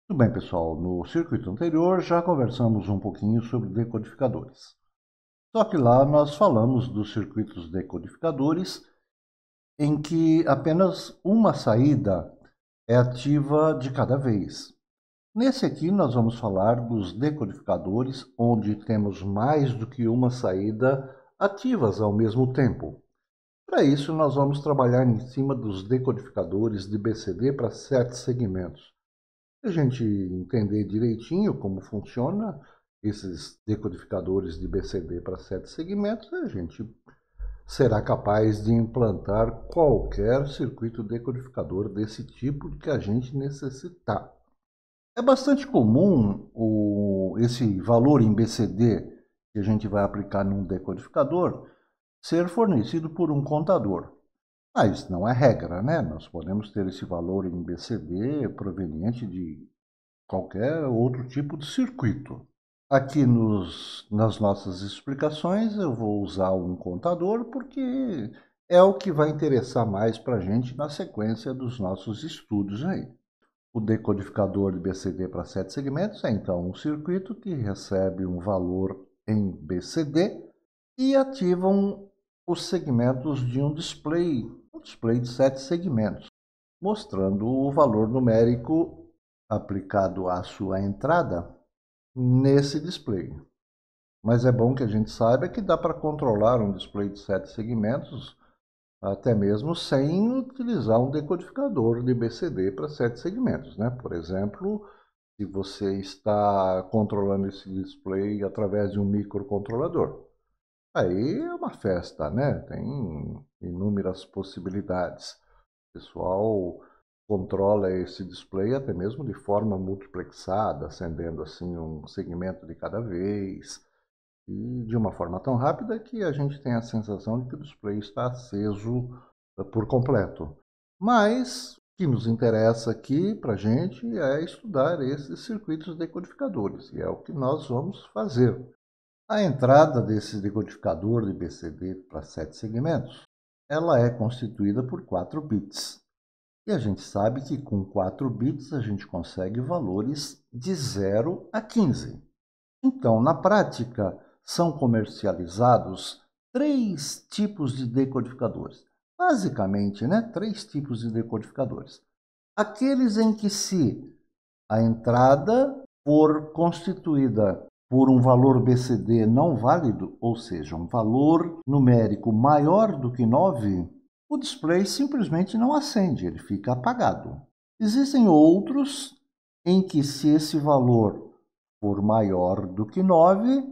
Tudo bem, pessoal. No circuito anterior já conversamos um pouquinho sobre decodificadores. Só que lá nós falamos dos circuitos decodificadores em que apenas uma saída é ativa de cada vez. Nesse aqui nós vamos falar dos decodificadores onde temos mais do que uma saída ativas ao mesmo tempo. Para isso nós vamos trabalhar em cima dos decodificadores de BCD para 7 segmentos. Se a gente entender direitinho como funciona esses decodificadores de BCD para 7 segmentos, a gente será capaz de implantar qualquer circuito decodificador desse tipo que a gente necessitar. É bastante comum esse valor em BCD que a gente vai aplicar num decodificador ser fornecido por um contador. Mas não é regra, né? Nós podemos ter esse valor em BCD proveniente de qualquer outro tipo de circuito. Aqui nas nossas explicações eu vou usar um contador porque é o que vai interessar mais para a gente na sequência dos nossos estudos aí. O decodificador de BCD para 7 segmentos é então um circuito que recebe um valor em BCD e ativam os segmentos de um display de 7 segmentos, mostrando o valor numérico aplicado à sua entrada nesse display. Mas é bom que a gente saiba que dá para controlar um display de 7 segmentos até mesmo sem utilizar um decodificador de BCD para 7 segmentos, né? Por exemplo, se você está controlando esse display através de um microcontrolador. Aí é uma festa, né? Tem inúmeras possibilidades. O pessoal controla esse display até mesmo de forma multiplexada, acendendo assim um segmento de cada vez, e de uma forma tão rápida que a gente tem a sensação de que o display está aceso por completo. Mas o que nos interessa aqui para a gente é estudar esses circuitos decodificadores, e é o que nós vamos fazer. A entrada desse decodificador de BCD para 7 segmentos, ela é constituída por 4 bits. E a gente sabe que com 4 bits a gente consegue valores de 0 a 15. Então, na prática, são comercializados 3 tipos de decodificadores. Basicamente, né, 3 tipos de decodificadores. Aqueles em que se a entrada for constituída por um valor BCD não válido, ou seja, um valor numérico maior do que 9, o display simplesmente não acende, ele fica apagado. Existem outros em que, se esse valor for maior do que 9,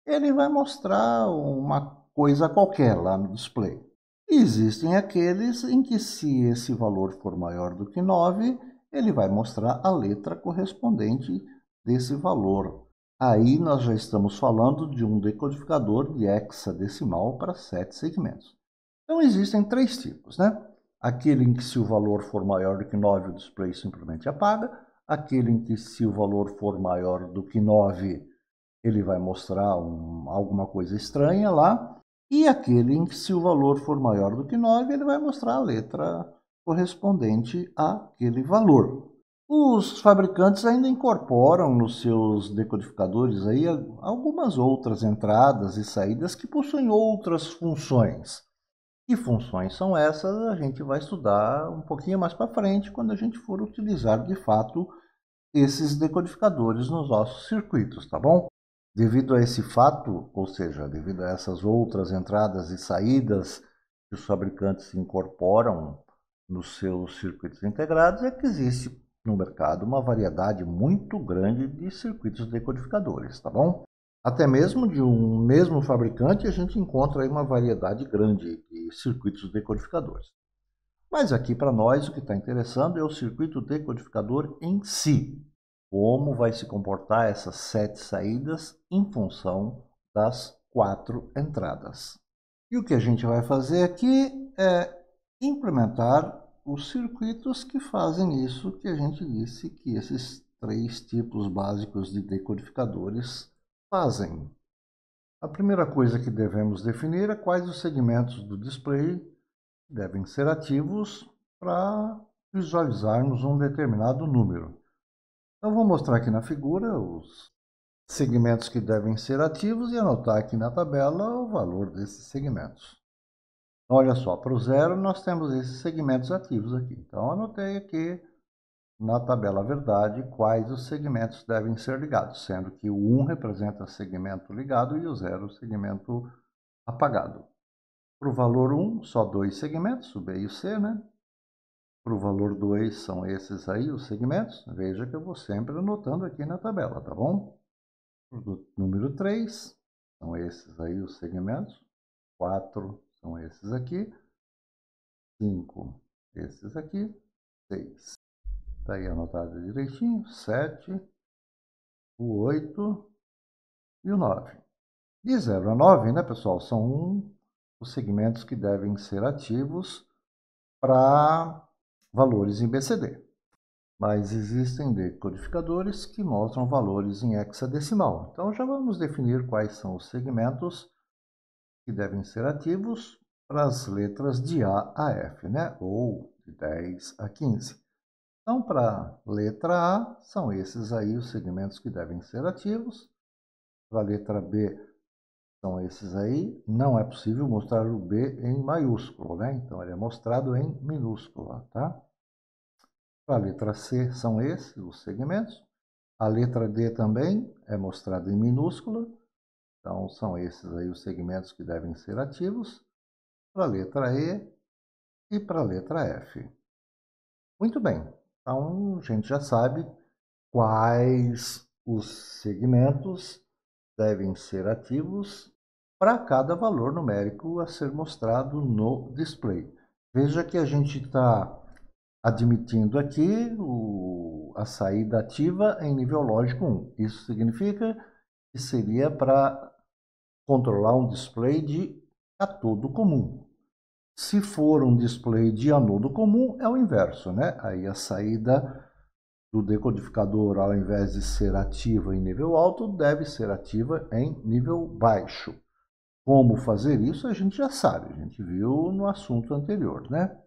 ele vai mostrar uma coisa qualquer lá no display. E existem aqueles em que, se esse valor for maior do que 9, ele vai mostrar a letra correspondente desse valor. Aí nós já estamos falando de um decodificador de hexadecimal para 7 segmentos. Então existem 3 tipos, né? Aquele em que, se o valor for maior do que 9, o display simplesmente apaga. Aquele em que, se o valor for maior do que 9, ele vai mostrar alguma coisa estranha lá. E aquele em que, se o valor for maior do que 9, ele vai mostrar a letra correspondente àquele valor. Os fabricantes ainda incorporam nos seus decodificadores aí algumas outras entradas e saídas que possuem outras funções. Que funções são essas? A gente vai estudar um pouquinho mais para frente, quando a gente for utilizar de fato esses decodificadores nos nossos circuitos, tá bom? Devido a esse fato, ou seja, devido a essas outras entradas e saídas que os fabricantes incorporam nos seus circuitos integrados, é que existe no mercado uma variedade muito grande de circuitos decodificadores, tá bom? Até mesmo de um mesmo fabricante, a gente encontra aí uma variedade grande de circuitos decodificadores. Mas aqui para nós o que está interessando é o circuito decodificador em si. Como vai se comportar essas 7 saídas em função das 4 entradas. E o que a gente vai fazer aqui é implementar os circuitos que fazem isso que a gente disse que esses 3 tipos básicos de decodificadores fazem. A primeira coisa que devemos definir é quais os segmentos do display devem ser ativos para visualizarmos um determinado número. Eu vou mostrar aqui na figura os segmentos que devem ser ativos e anotar aqui na tabela o valor desses segmentos. Olha só, para o 0 nós temos esses segmentos ativos aqui. Então, anotei aqui na tabela verdade quais os segmentos devem ser ligados, sendo que o 1 representa segmento ligado e o 0 segmento apagado. Para o valor 1, só 2 segmentos, o B e o C, né? Para o valor 2, são esses aí os segmentos. Veja que eu vou sempre anotando aqui na tabela, tá bom? Do número 3, são esses aí os segmentos. 4 são esses aqui. 5, esses aqui. 6. Está aí anotado direitinho. 7, o 8 e o 9. De 0 a 9, né, pessoal, são os segmentos que devem ser ativos para valores em BCD. Mas existem decodificadores que mostram valores em hexadecimal. Então, já vamos definir quais são os segmentos que devem ser ativos para as letras de A a F, né? Ou de 10 a 15. Então, para a letra A, são esses aí os segmentos que devem ser ativos. Para a letra B, são esses aí. Não é possível mostrar o B em maiúsculo, né? Então, ele é mostrado em minúsculo, tá? Para a letra C, são esses os segmentos. A letra D também é mostrada em minúscula. Então, são esses aí os segmentos que devem ser ativos. Para a letra E e para a letra F. Muito bem. Então, a gente já sabe quais os segmentos devem ser ativos para cada valor numérico a ser mostrado no display. Veja que a gente está admitindo aqui a saída ativa em nível lógico 1. Isso significa que seria para controlar um display de catodo comum. Se for um display de anodo comum, é o inverso, né? Aí a saída do decodificador, ao invés de ser ativa em nível alto, deve ser ativa em nível baixo. Como fazer isso, a gente já sabe, a gente viu no assunto anterior, né?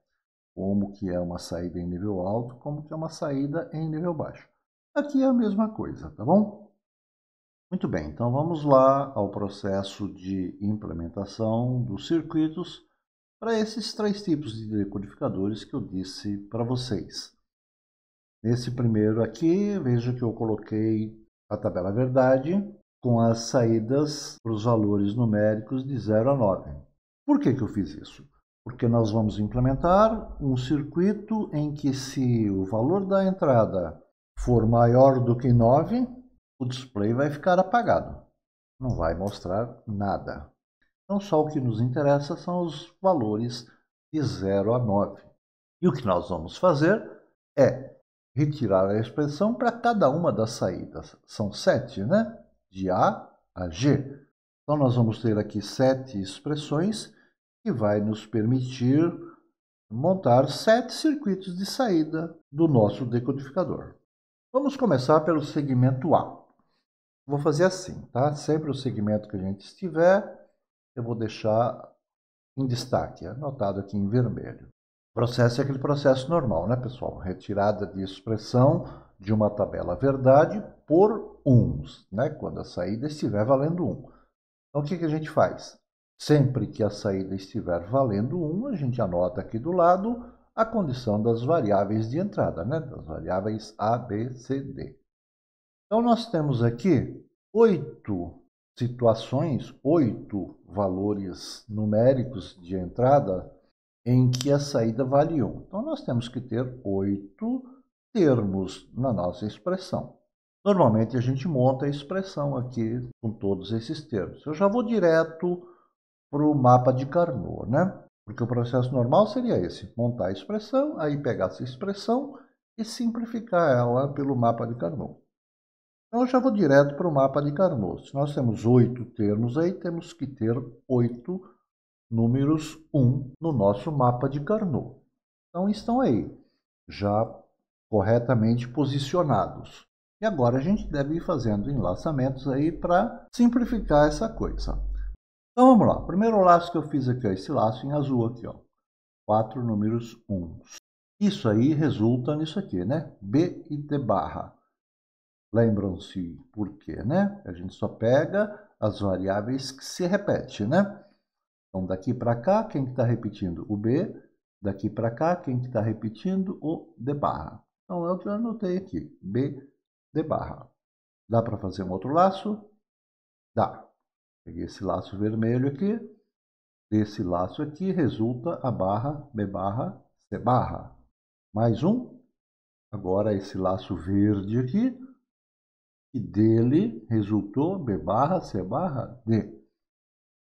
Como que é uma saída em nível alto, como que é uma saída em nível baixo. Aqui é a mesma coisa, tá bom? Muito bem, então vamos lá ao processo de implementação dos circuitos para esses 3 tipos de decodificadores que eu disse para vocês. Nesse primeiro aqui, veja que eu coloquei a tabela verdade com as saídas para os valores numéricos de 0 a 9. Por que eu fiz isso? Porque nós vamos implementar um circuito em que, se o valor da entrada for maior do que 9, o display vai ficar apagado. Não vai mostrar nada. Então, só o que nos interessa são os valores de 0 a 9. E o que nós vamos fazer é retirar a expressão para cada uma das saídas. São 7, né? De A a G. Então, nós vamos ter aqui 7 expressões que vai nos permitir montar 7 circuitos de saída do nosso decodificador. Vamos começar pelo segmento A. Vou fazer assim, tá? Sempre o segmento que a gente estiver, eu vou deixar em destaque, anotado aqui em vermelho. O processo é aquele processo normal, né, pessoal? Retirada de expressão de uma tabela verdade por uns, né? Quando a saída estiver valendo 1. Então, o que a gente faz? Sempre que a saída estiver valendo 1, a gente anota aqui do lado a condição das variáveis de entrada, né? Das variáveis A, B, C, D. Então, nós temos aqui 8 situações, 8 valores numéricos de entrada em que a saída vale 1. Então, nós temos que ter 8 termos na nossa expressão. Normalmente, a gente monta a expressão aqui com todos esses termos. Eu já vou direto para o mapa de Carnot, né? Porque o processo normal seria esse: montar a expressão, aí pegar essa expressão e simplificar ela pelo mapa de Carnot. Então, eu já vou direto para o mapa de Carnot. Se nós temos 8 termos aí, temos que ter 8 números 1 no nosso mapa de Carnot. Então, estão aí, já corretamente posicionados. E agora a gente deve ir fazendo enlaçamentos aí para simplificar essa coisa. Então, vamos lá. O primeiro laço que eu fiz aqui, ó, esse laço em azul aqui, ó. 4 números 1. Isso aí resulta nisso aqui, né? B e T barra. Lembram-se por quê, né? A gente só pega as variáveis que se repetem, né? Então, daqui para cá, quem está repetindo? O B. Daqui para cá, quem está repetindo? O D barra. Então, eu já anotei aqui, B, D barra. Dá para fazer um outro laço? Dá. Peguei esse laço vermelho aqui. Desse laço aqui resulta a barra B barra C barra. Mais um. Agora esse laço verde aqui. E dele resultou B barra C barra D.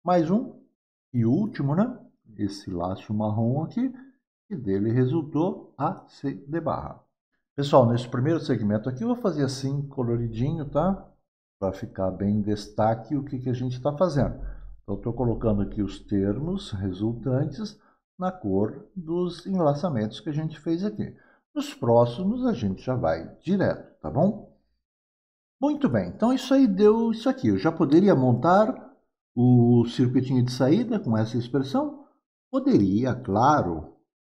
Mais um. E último, né? Esse laço marrom aqui. E dele resultou a C D barra. Pessoal, nesse primeiro segmento aqui eu vou fazer assim, coloridinho, tá? Para ficar bem em destaque o que a gente está fazendo. Então, estou colocando aqui os termos resultantes na cor dos enlaçamentos que a gente fez aqui. Nos próximos a gente já vai direto, tá bom? Muito bem, então isso aí deu isso aqui. Eu já poderia montar o circuitinho de saída com essa expressão? Poderia, claro,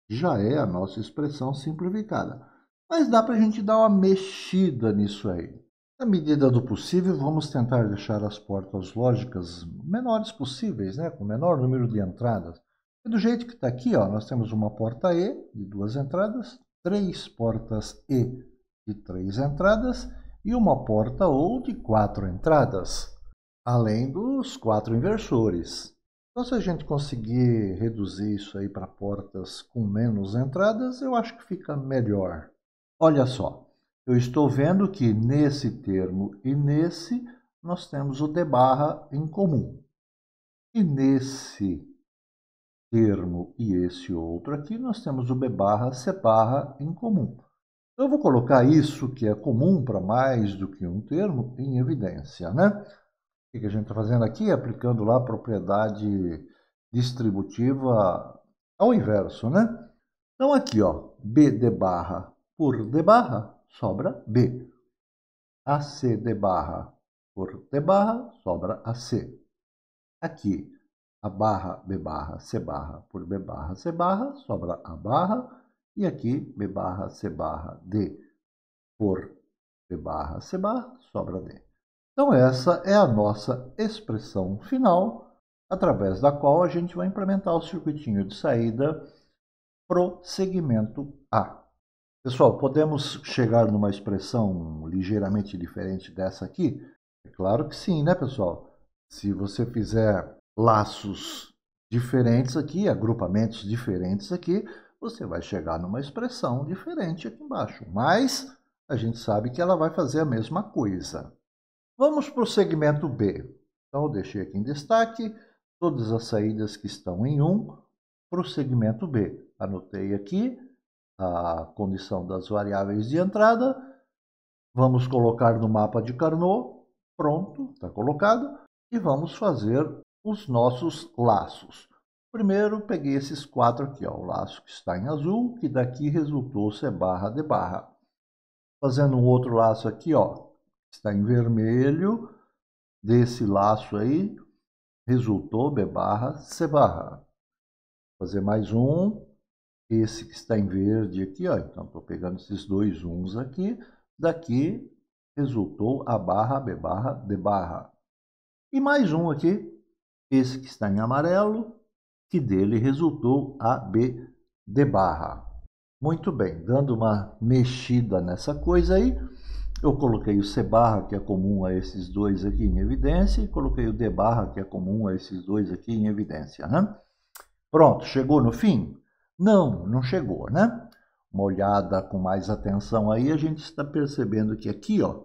já é a nossa expressão simplificada. Mas dá para a gente dar uma mexida nisso aí. Na medida do possível, vamos tentar deixar as portas lógicas menores possíveis, né? Com o menor número de entradas. E do jeito que está aqui, ó, nós temos uma porta E de 2 entradas, 3 portas E de 3 entradas e uma porta OU de 4 entradas, além dos 4 inversores. Então, se a gente conseguir reduzir isso aí para portas com menos entradas, eu acho que fica melhor. Olha só, eu estou vendo que nesse termo e nesse nós temos o D barra em comum. E nesse termo e esse outro aqui nós temos o B barra, C barra em comum. Eu vou colocar isso que é comum para mais do que um termo em evidência, né? O que a gente está fazendo aqui? Aplicando lá a propriedade distributiva ao inverso, né? Então aqui, ó, B D barra por D barra sobra B. AC D barra por D barra sobra AC. Aqui, a barra B barra C barra por B barra C barra sobra A barra. E aqui, B barra C barra D por B barra C barra sobra D. Então essa é a nossa expressão final, através da qual a gente vai implementar o circuitinho de saída pro segmento A. Pessoal, podemos chegar numa expressão ligeiramente diferente dessa aqui? É claro que sim, né, pessoal? Se você fizer laços diferentes aqui, agrupamentos diferentes aqui, você vai chegar numa expressão diferente aqui embaixo. Mas a gente sabe que ela vai fazer a mesma coisa. Vamos para o segmento B. Então, eu deixei aqui em destaque todas as saídas que estão em 1 para o segmento B. Anotei aqui a condição das variáveis de entrada. Vamos colocar no mapa de Carnot. Pronto, está colocado. E vamos fazer os nossos laços. Primeiro, peguei esses 4 aqui, ó, o laço que está em azul, que daqui resultou C barra D barra. Fazendo um outro laço aqui, ó, está em vermelho, desse laço aí, resultou B barra, C barra. Vou fazer mais um, esse que está em verde aqui, ó, então estou pegando esses dois uns aqui, daqui resultou A barra, B barra, D barra. E mais um aqui, esse que está em amarelo, que dele resultou A, B, D barra. Muito bem, dando uma mexida nessa coisa aí, eu coloquei o C barra, que é comum a esses dois aqui, em evidência, e coloquei o D barra, que é comum a esses dois aqui, em evidência, né? Pronto, chegou no fim? Não, não chegou, né? Uma olhada com mais atenção aí, a gente está percebendo que aqui, ó,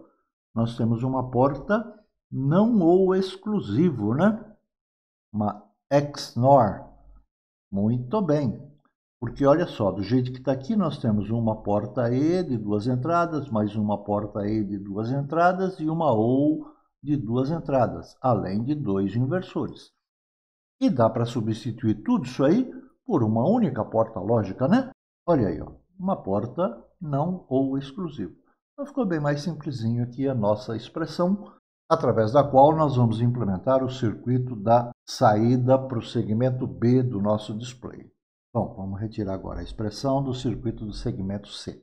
nós temos uma porta não ou exclusivo, né? Uma XNOR. Muito bem. Porque olha só, do jeito que está aqui, nós temos uma porta E de 2 entradas, mais uma porta E de 2 entradas e uma OU de 2 entradas, além de 2 inversores. E dá para substituir tudo isso aí por uma única porta lógica, né? Olha aí, ó, uma porta não ou exclusiva. Então ficou bem mais simplesinho aqui a nossa expressão, através da qual nós vamos implementar o circuito da saída para o segmento B do nosso display. Bom, vamos retirar agora a expressão do circuito do segmento C.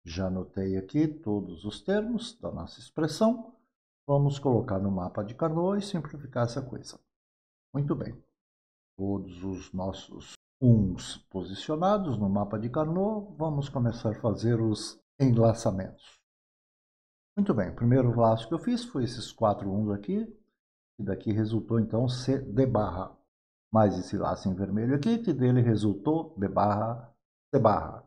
Já anotei aqui todos os termos da nossa expressão. Vamos colocar no mapa de Carnot e simplificar essa coisa. Muito bem. Todos os nossos uns posicionados no mapa de Carnot, vamos começar a fazer os enlaçamentos. Muito bem, o primeiro laço que eu fiz foi esses 4 uns aqui, e daqui resultou então C de barra, mais esse laço em vermelho aqui, que dele resultou B barra, C barra.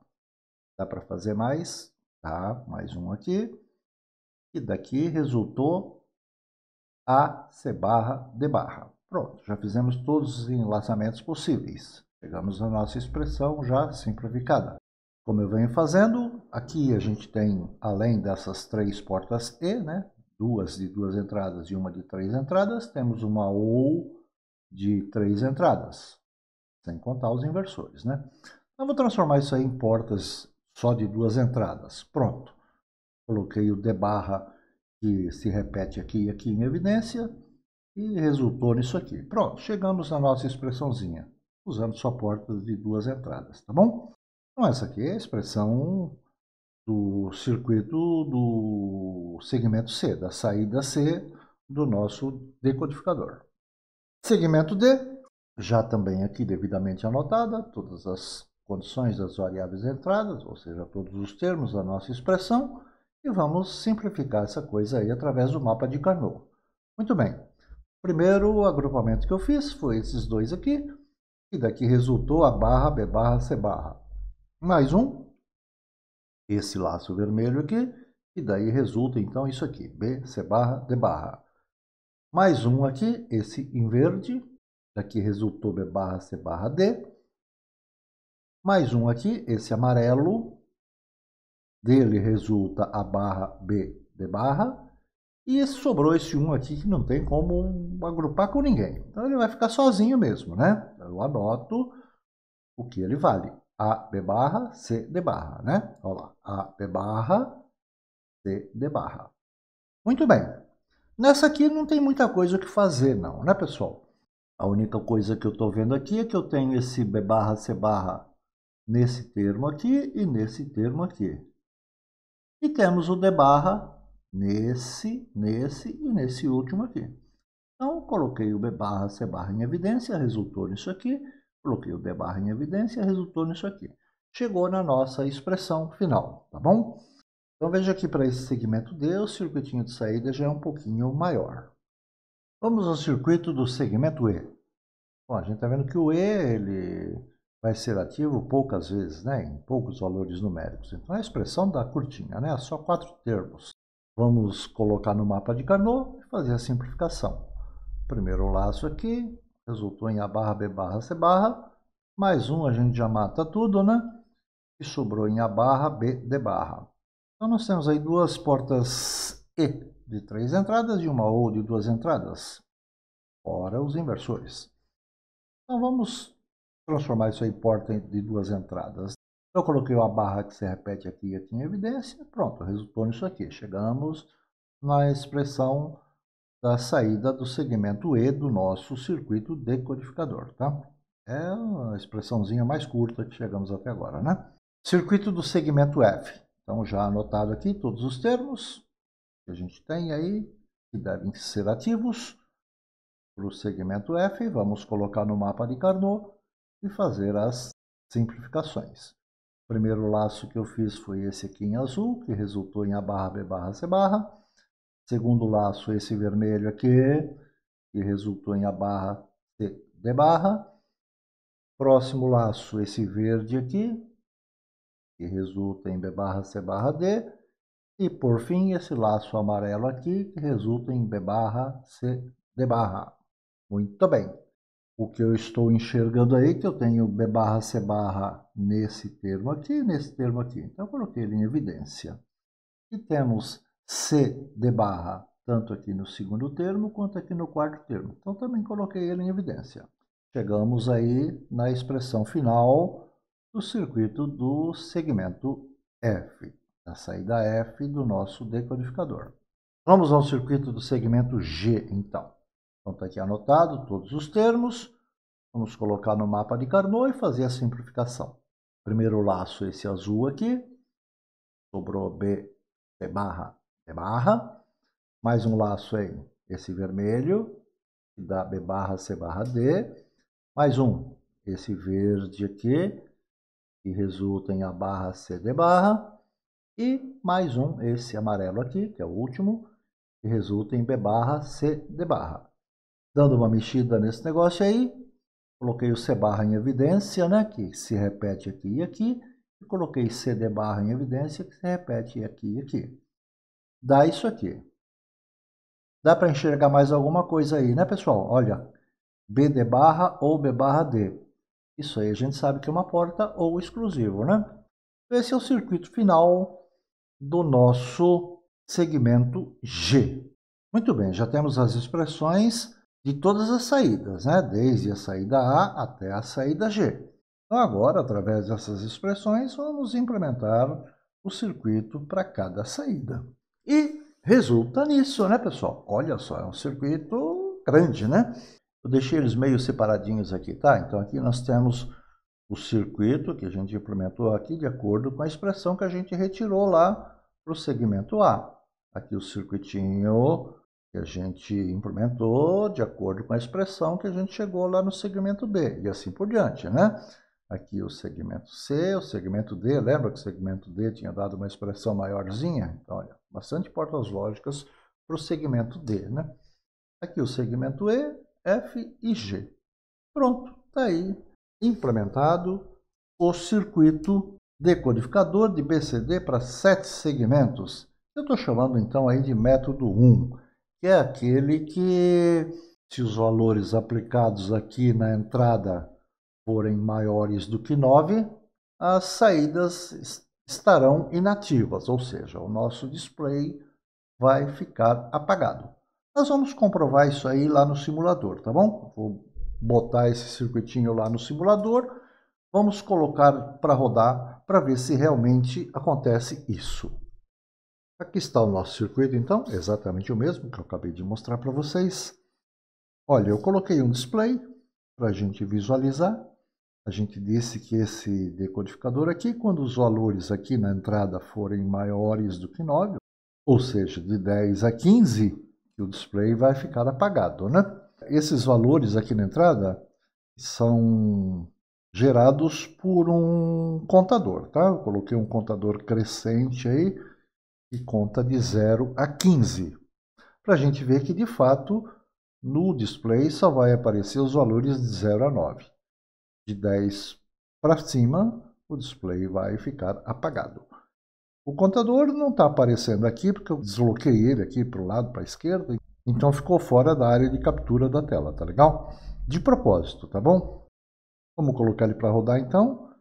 Dá para fazer mais, tá? Mais um aqui, e daqui resultou A, C barra, D barra. Pronto, já fizemos todos os enlaçamentos possíveis. Chegamos à nossa expressão já simplificada. Como eu venho fazendo, aqui a gente tem, além dessas 3 portas E, né? 2 de 2 entradas e uma de 3 entradas, temos uma OU de 3 entradas, sem contar os inversores, né? Então, vou transformar isso aí em portas só de 2 entradas. Pronto. Coloquei o D barra, que se repete aqui e aqui em evidência, e resultou nisso aqui. Pronto, chegamos na nossa expressãozinha, usando só portas de 2 entradas, tá bom? Então, essa aqui é a expressão do circuito do segmento C, da saída C do nosso decodificador. Segmento D, já também aqui devidamente anotada, todas as condições das variáveis entradas, ou seja, todos os termos da nossa expressão, e vamos simplificar essa coisa aí através do mapa de Carnot. Muito bem. O primeiro agrupamento que eu fiz foi esses dois aqui, e daqui resultou a barra, B barra, C barra. Mais um, esse laço vermelho aqui, e daí resulta então isso aqui, B, C barra, D barra. Mais um aqui, esse em verde, daqui resultou B barra, C barra, D. Mais um aqui, esse amarelo, dele resulta a barra B, D barra. E sobrou esse 1 aqui que não tem como agrupar com ninguém. Então ele vai ficar sozinho mesmo, né? Eu anoto o que ele vale. A, B barra, C, D barra, né? Olha lá. A, B barra, C, D barra. Muito bem. Nessa aqui não tem muita coisa o que fazer não, né, pessoal? A única coisa que eu estou vendo aqui é que eu tenho esse B barra, C barra nesse termo aqui e nesse termo aqui. E temos o D barra nesse e nesse último aqui. Então, coloquei o B barra, C barra em evidência, resultou nisso aqui. Coloquei o D barra em evidência, resultou nisso aqui. Chegou na nossa expressão final, tá bom? Então, veja aqui para esse segmento D, o circuitinho de saída já é um pouquinho maior. Vamos ao circuito do segmento E. Bom, a gente está vendo que o E ele vai ser ativo poucas vezes, né? Em poucos valores numéricos. Então, a expressão da curtinha, né? Só 4 termos. Vamos colocar no mapa de Carnot e fazer a simplificação. Primeiro laço aqui, resultou em A barra, B barra, C barra. Mais um, a gente já mata tudo, né? E sobrou em A barra, B, D barra. Então, nós temos aí duas portas E de 3 entradas e uma OU de 2 entradas. Fora os inversores. Então, vamos transformar isso aí em porta de 2 entradas. Eu coloquei a barra que se repete aqui e aqui em evidência. Pronto, resultou nisso aqui. Chegamos na expressão da saída do segmento E do nosso circuito decodificador, tá? É a expressãozinha mais curta que chegamos até agora, né? Circuito do segmento F. Então, já anotado aqui todos os termos que a gente tem aí, que devem ser ativos para o segmento F. Vamos colocar no mapa de Carnot e fazer as simplificações. O primeiro laço que eu fiz foi esse aqui em azul, que resultou em A barra, B barra, C barra. Segundo laço, esse vermelho aqui, que resultou em A barra, C, D barra. Próximo laço, esse verde aqui, que resulta em B barra, C barra, D. E por fim, esse laço amarelo aqui, que resulta em B barra, C, D barra. Muito bem. O que eu estou enxergando aí, que eu tenho B barra, C barra nesse termo aqui e nesse termo aqui. Então, eu coloquei ele em evidência. E temos C, D barra, tanto aqui no segundo termo, quanto aqui no quarto termo. Então, também coloquei ele em evidência. Chegamos aí na expressão final do circuito do segmento F, da saída F do nosso decodificador. Vamos ao circuito do segmento G, então. Então, está aqui anotado todos os termos. Vamos colocar no mapa de Carnot e fazer a simplificação. Primeiro laço, esse azul aqui, sobrou B barra, B barra, mais um laço aí, esse vermelho, que dá B barra, C barra, D, mais um, esse verde aqui, que resulta em A barra, C, D barra, e mais um, esse amarelo aqui, que é o último, que resulta em B barra, C, D barra. Dando uma mexida nesse negócio aí, coloquei o C barra em evidência, né, que se repete aqui e aqui, e coloquei CD barra em evidência, que se repete aqui e aqui. Dá isso aqui. Dá para enxergar mais alguma coisa aí, né, pessoal? Olha, BD barra ou B barra D. Isso aí a gente sabe que é uma porta ou exclusivo, né? Esse é o circuito final do nosso segmento G. Muito bem, já temos as expressões de todas as saídas, né? Desde a saída A até a saída G. Então agora, através dessas expressões, vamos implementar o circuito para cada saída. E resulta nisso, né, pessoal? Olha só, é um circuito grande, né? Eu deixei eles meio separadinhos aqui, tá? Então aqui nós temos o circuito que a gente implementou aqui de acordo com a expressão que a gente retirou lá para o segmento A. Aqui o circuitinho que a gente implementou de acordo com a expressão que a gente chegou lá no segmento B, e assim por diante, né? Aqui o segmento C, o segmento D, lembra que o segmento D tinha dado uma expressão maiorzinha? Então, olha, bastante portas lógicas para o segmento D, né? Aqui o segmento E, F e G. Pronto, está aí implementado o circuito decodificador de BCD para 7 segmentos. Eu estou chamando então aí de método 1, que é aquele que, se os valores aplicados aqui na entrada forem maiores do que 9, as saídas estarão inativas, ou seja, o nosso display vai ficar apagado. Nós vamos comprovar isso aí lá no simulador, tá bom? Vou botar esse circuitinho lá no simulador, vamos colocar para rodar para ver se realmente acontece isso. Aqui está o nosso circuito, então, exatamente o mesmo que eu acabei de mostrar para vocês. Olha, eu coloquei um display para a gente visualizar. A gente disse que esse decodificador aqui, quando os valores aqui na entrada forem maiores do que 9, ou seja, de 10 a 15, que o display vai ficar apagado, né? Esses valores aqui na entrada são gerados por um contador, tá? Eu coloquei um contador crescente aí, que conta de 0 a 15, para a gente ver que, de fato, no display só vai aparecer os valores de 0 a 9. De 10 para cima, o display vai ficar apagado. O contador não está aparecendo aqui, porque eu desloquei ele aqui para o lado, para a esquerda, então ficou fora da área de captura da tela, tá legal? De propósito, tá bom? Vamos colocar ele para rodar então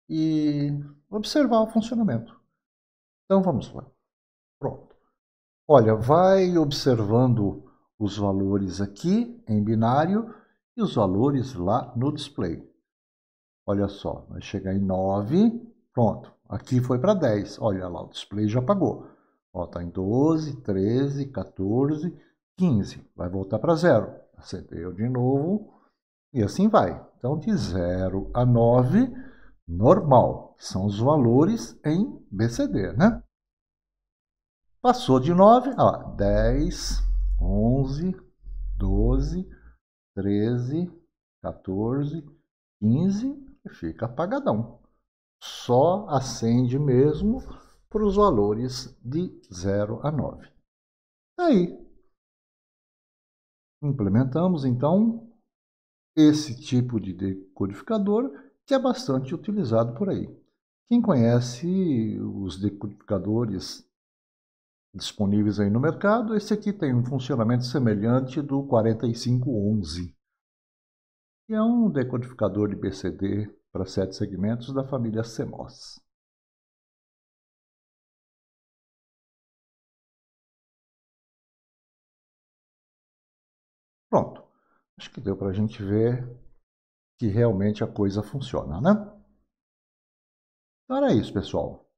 e observar o funcionamento. Então vamos lá. Pronto. Olha, vai observando os valores aqui em binário e os valores lá no display. Olha só, vai chegar em 9, pronto. Aqui foi para 10, olha lá, o display já apagou. Ó, tá em 12, 13, 14, 15, vai voltar para 0. Acendeu de novo e assim vai. Então, de 0 a 9, normal, que são os valores em BCD, né? Passou de 9, ó, 10, 11, 12, 13, 14, 15 e fica apagadão. Só acende mesmo para os valores de 0 a 9. Aí, implementamos então esse tipo de decodificador que é bastante utilizado por aí. Quem conhece os decodificadores disponíveis aí no mercado, esse aqui tem um funcionamento semelhante do 4511, que é um decodificador de BCD para 7 segmentos da família CMOS. Pronto, acho que deu para a gente ver que realmente a coisa funciona, né? Então era isso, pessoal.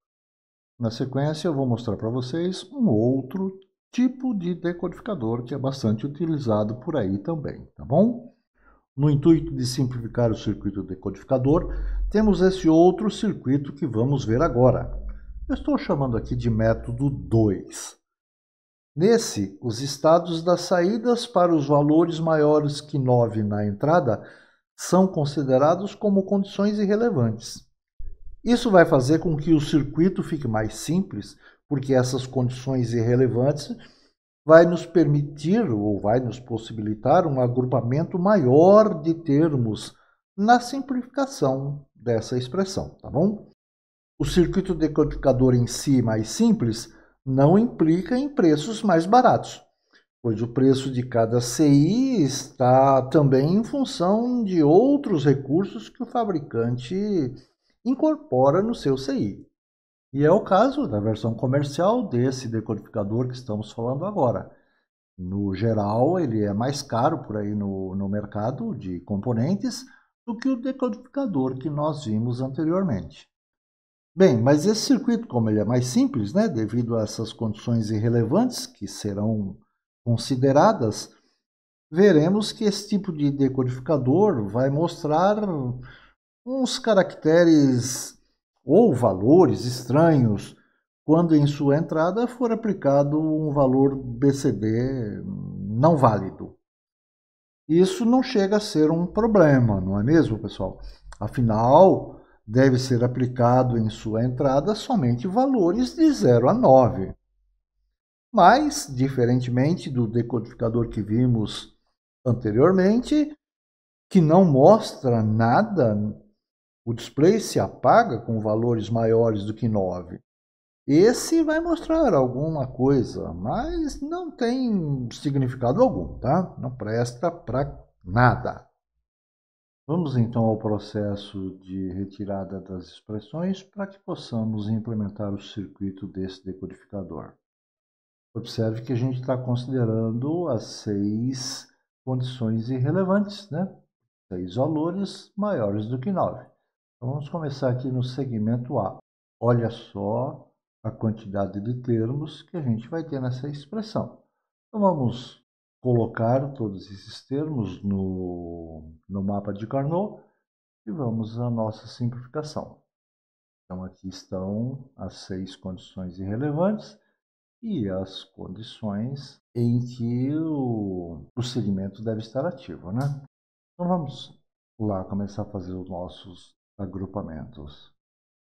Na sequência eu vou mostrar para vocês um outro tipo de decodificador que é bastante utilizado por aí também, tá bom? No intuito de simplificar o circuito decodificador, temos esse outro circuito que vamos ver agora. Eu estou chamando aqui de método 2. Nesse, os estados das saídas para os valores maiores que 9 na entrada são considerados como condições irrelevantes. Isso vai fazer com que o circuito fique mais simples, porque essas condições irrelevantes vai nos permitir ou vai nos possibilitar um agrupamento maior de termos na simplificação dessa expressão, tá bom? O circuito decodificador em si mais simples não implica em preços mais baratos, pois o preço de cada CI está também em função de outros recursos que o fabricante incorpora no seu CI. E é o caso da versão comercial desse decodificador que estamos falando agora. No geral, ele é mais caro por aí no mercado de componentes do que o decodificador que nós vimos anteriormente. Bem, mas esse circuito, como ele é mais simples, né, devido a essas condições irrelevantes que serão consideradas, veremos que esse tipo de decodificador vai mostrar uns caracteres ou valores estranhos quando em sua entrada for aplicado um valor BCD não válido. Isso não chega a ser um problema, não é mesmo, pessoal? Afinal, deve ser aplicado em sua entrada somente valores de 0 a 9. Mas, diferentemente do decodificador que vimos anteriormente, que não mostra nada, o display se apaga com valores maiores do que 9. Esse vai mostrar alguma coisa, mas não tem significado algum, tá? Não presta para nada. Vamos então ao processo de retirada das expressões para que possamos implementar o circuito desse decodificador. Observe que a gente está considerando as 6 condições irrelevantes, né? 6 valores maiores do que 9. Então vamos começar aqui no segmento A. Olha só a quantidade de termos que a gente vai ter nessa expressão. Então vamos colocar todos esses termos no mapa de Carnot e vamos à nossa simplificação. Então aqui estão as 6 condições irrelevantes e as condições em que o segmento deve estar ativo, né? Então vamos lá começar a fazer os nossos agrupamentos.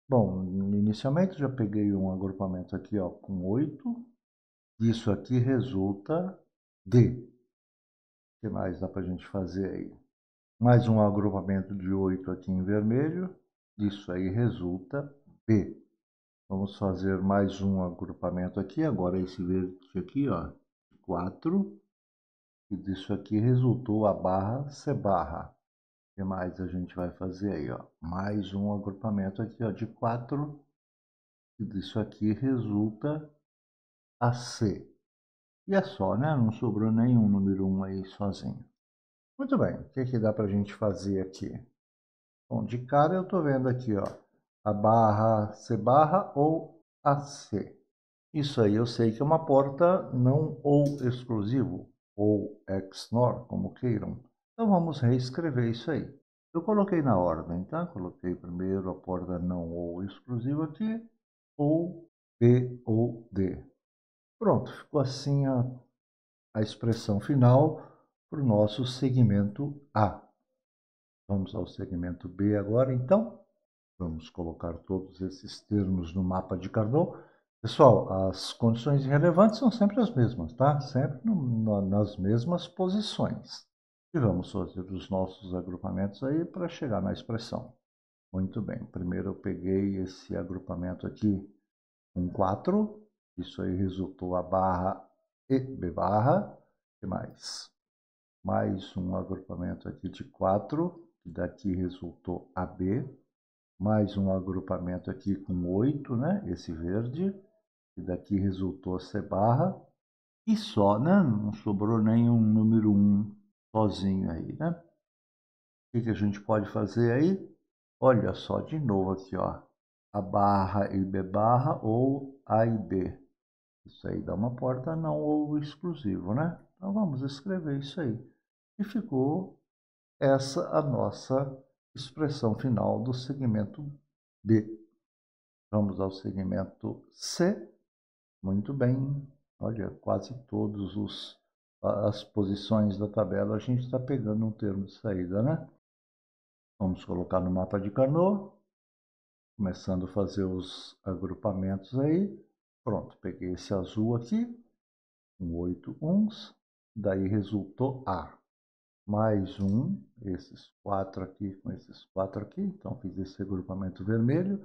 Bom, inicialmente já peguei um agrupamento aqui ó, com 8. Isso aqui resulta D. O que mais dá para a gente fazer aí? Mais um agrupamento de 8 aqui em vermelho. Isso aí resulta B. Vamos fazer mais um agrupamento aqui. Agora esse verde aqui, ó, 4. E disso aqui resultou a barra C barra. O que mais a gente vai fazer aí, ó? Mais um agrupamento aqui, ó, de 4. E disso aqui resulta a C. E é só, né? Não sobrou nenhum número 1 aí sozinho. Muito bem, o que dá para a gente fazer aqui? Bom, de cara eu estou vendo aqui, ó, a barra C barra ou AC. Isso aí eu sei que é uma porta não ou exclusivo, ou XNOR, como queiram. Então vamos reescrever isso aí. Eu coloquei na ordem, tá? Coloquei primeiro a porta não ou exclusivo aqui, ou B ou D. Pronto, ficou assim a expressão final para o nosso segmento A. Vamos ao segmento B agora, então. Vamos colocar todos esses termos no mapa de Carnot. Pessoal, as condições irrelevantes são sempre as mesmas, tá? Sempre nas mesmas posições. E vamos fazer os nossos agrupamentos aí para chegar na expressão. Muito bem, primeiro eu peguei esse agrupamento aqui com 4. Isso aí resultou a barra e B barra. O que mais? Mais um agrupamento aqui de 4, que daqui resultou AB. Mais um agrupamento aqui com 8, né? Esse verde, que daqui resultou C barra. E só, né? Não sobrou nenhum número 1 sozinho aí, né? O que a gente pode fazer aí? Olha só, de novo aqui, ó. A barra e B barra ou A e B. Isso aí dá uma porta não ou exclusivo, né? Então vamos escrever isso aí. E ficou essa a nossa expressão final do segmento B. Vamos ao segmento C. Muito bem. Olha, quase todas as posições da tabela a gente está pegando um termo de saída, né? Vamos colocar no mapa de Carnot. Começando a fazer os agrupamentos aí. Pronto, peguei esse azul aqui. 8 uns. Daí resultou A. Mais um, esses 4 aqui com esses 4 aqui. Então, fiz esse agrupamento vermelho.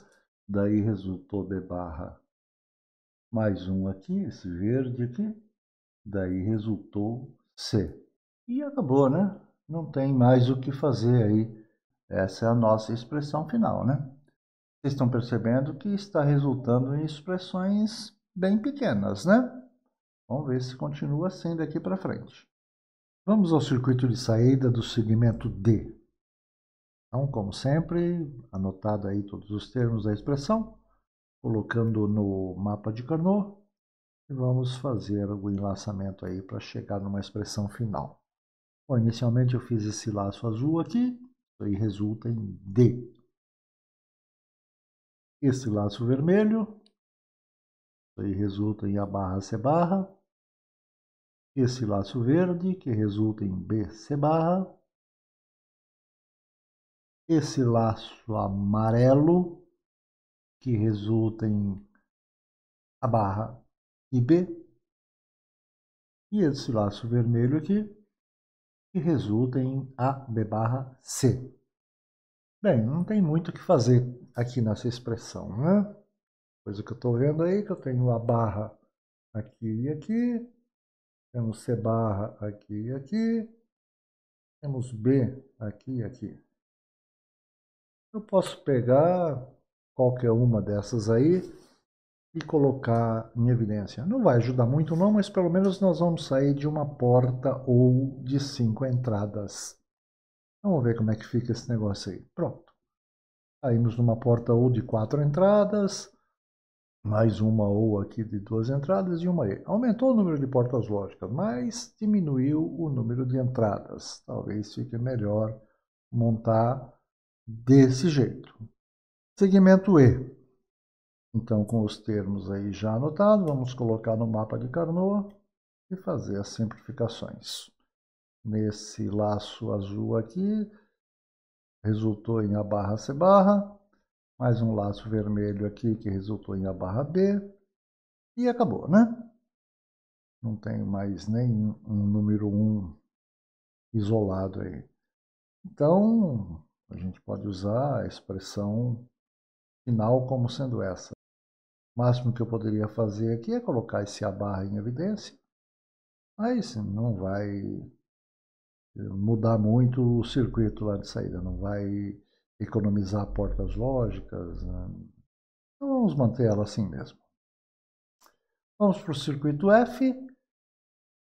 Daí resultou B barra mais um aqui, esse verde aqui. Daí resultou C. E acabou, né? Não tem mais o que fazer aí. Essa é a nossa expressão final, né? Vocês estão percebendo que está resultando em expressões bem pequenas, né? Vamos ver se continua assim daqui para frente. Vamos ao circuito de saída do segmento D. Então, como sempre, anotado aí todos os termos da expressão, colocando no mapa de Carnot, e vamos fazer o enlaçamento aí para chegar numa expressão final. Bom, inicialmente eu fiz esse laço azul aqui, isso aí resulta em D. Esse laço vermelho, isso aí resulta em A barra C barra. Esse laço verde, que resulta em B C barra. Esse laço amarelo, que resulta em A barra e B. E esse laço vermelho aqui, que resulta em A B barra C. Bem, não tem muito o que fazer aqui nessa expressão, né? Coisa que eu estou vendo aí, que eu tenho A barra aqui e aqui. Temos C barra aqui e aqui. Temos B aqui e aqui. Eu posso pegar qualquer uma dessas aí e colocar em evidência. Não vai ajudar muito não, mas pelo menos nós vamos sair de uma porta ou de 5 entradas. Vamos ver como é que fica esse negócio aí. Pronto. Saímos numa porta ou de 4 entradas, mais uma ou aqui de 2 entradas e uma E. Aumentou o número de portas lógicas, mas diminuiu o número de entradas. Talvez fique melhor montar desse jeito. Segmento E. Então, com os termos aí já anotados, vamos colocar no mapa de Carnot e fazer as simplificações. Nesse laço azul aqui, resultou em A barra C barra, mais um laço vermelho aqui que resultou em A barra B, e acabou, né? Não tem mais nem um número 1 isolado aí. Então, a gente pode usar a expressão final como sendo essa. O máximo que eu poderia fazer aqui é colocar esse A barra em evidência, mas não vai mudar muito o circuito lá de saída, não vai economizar portas lógicas, né? Então vamos manter ela assim mesmo. Vamos para o circuito F.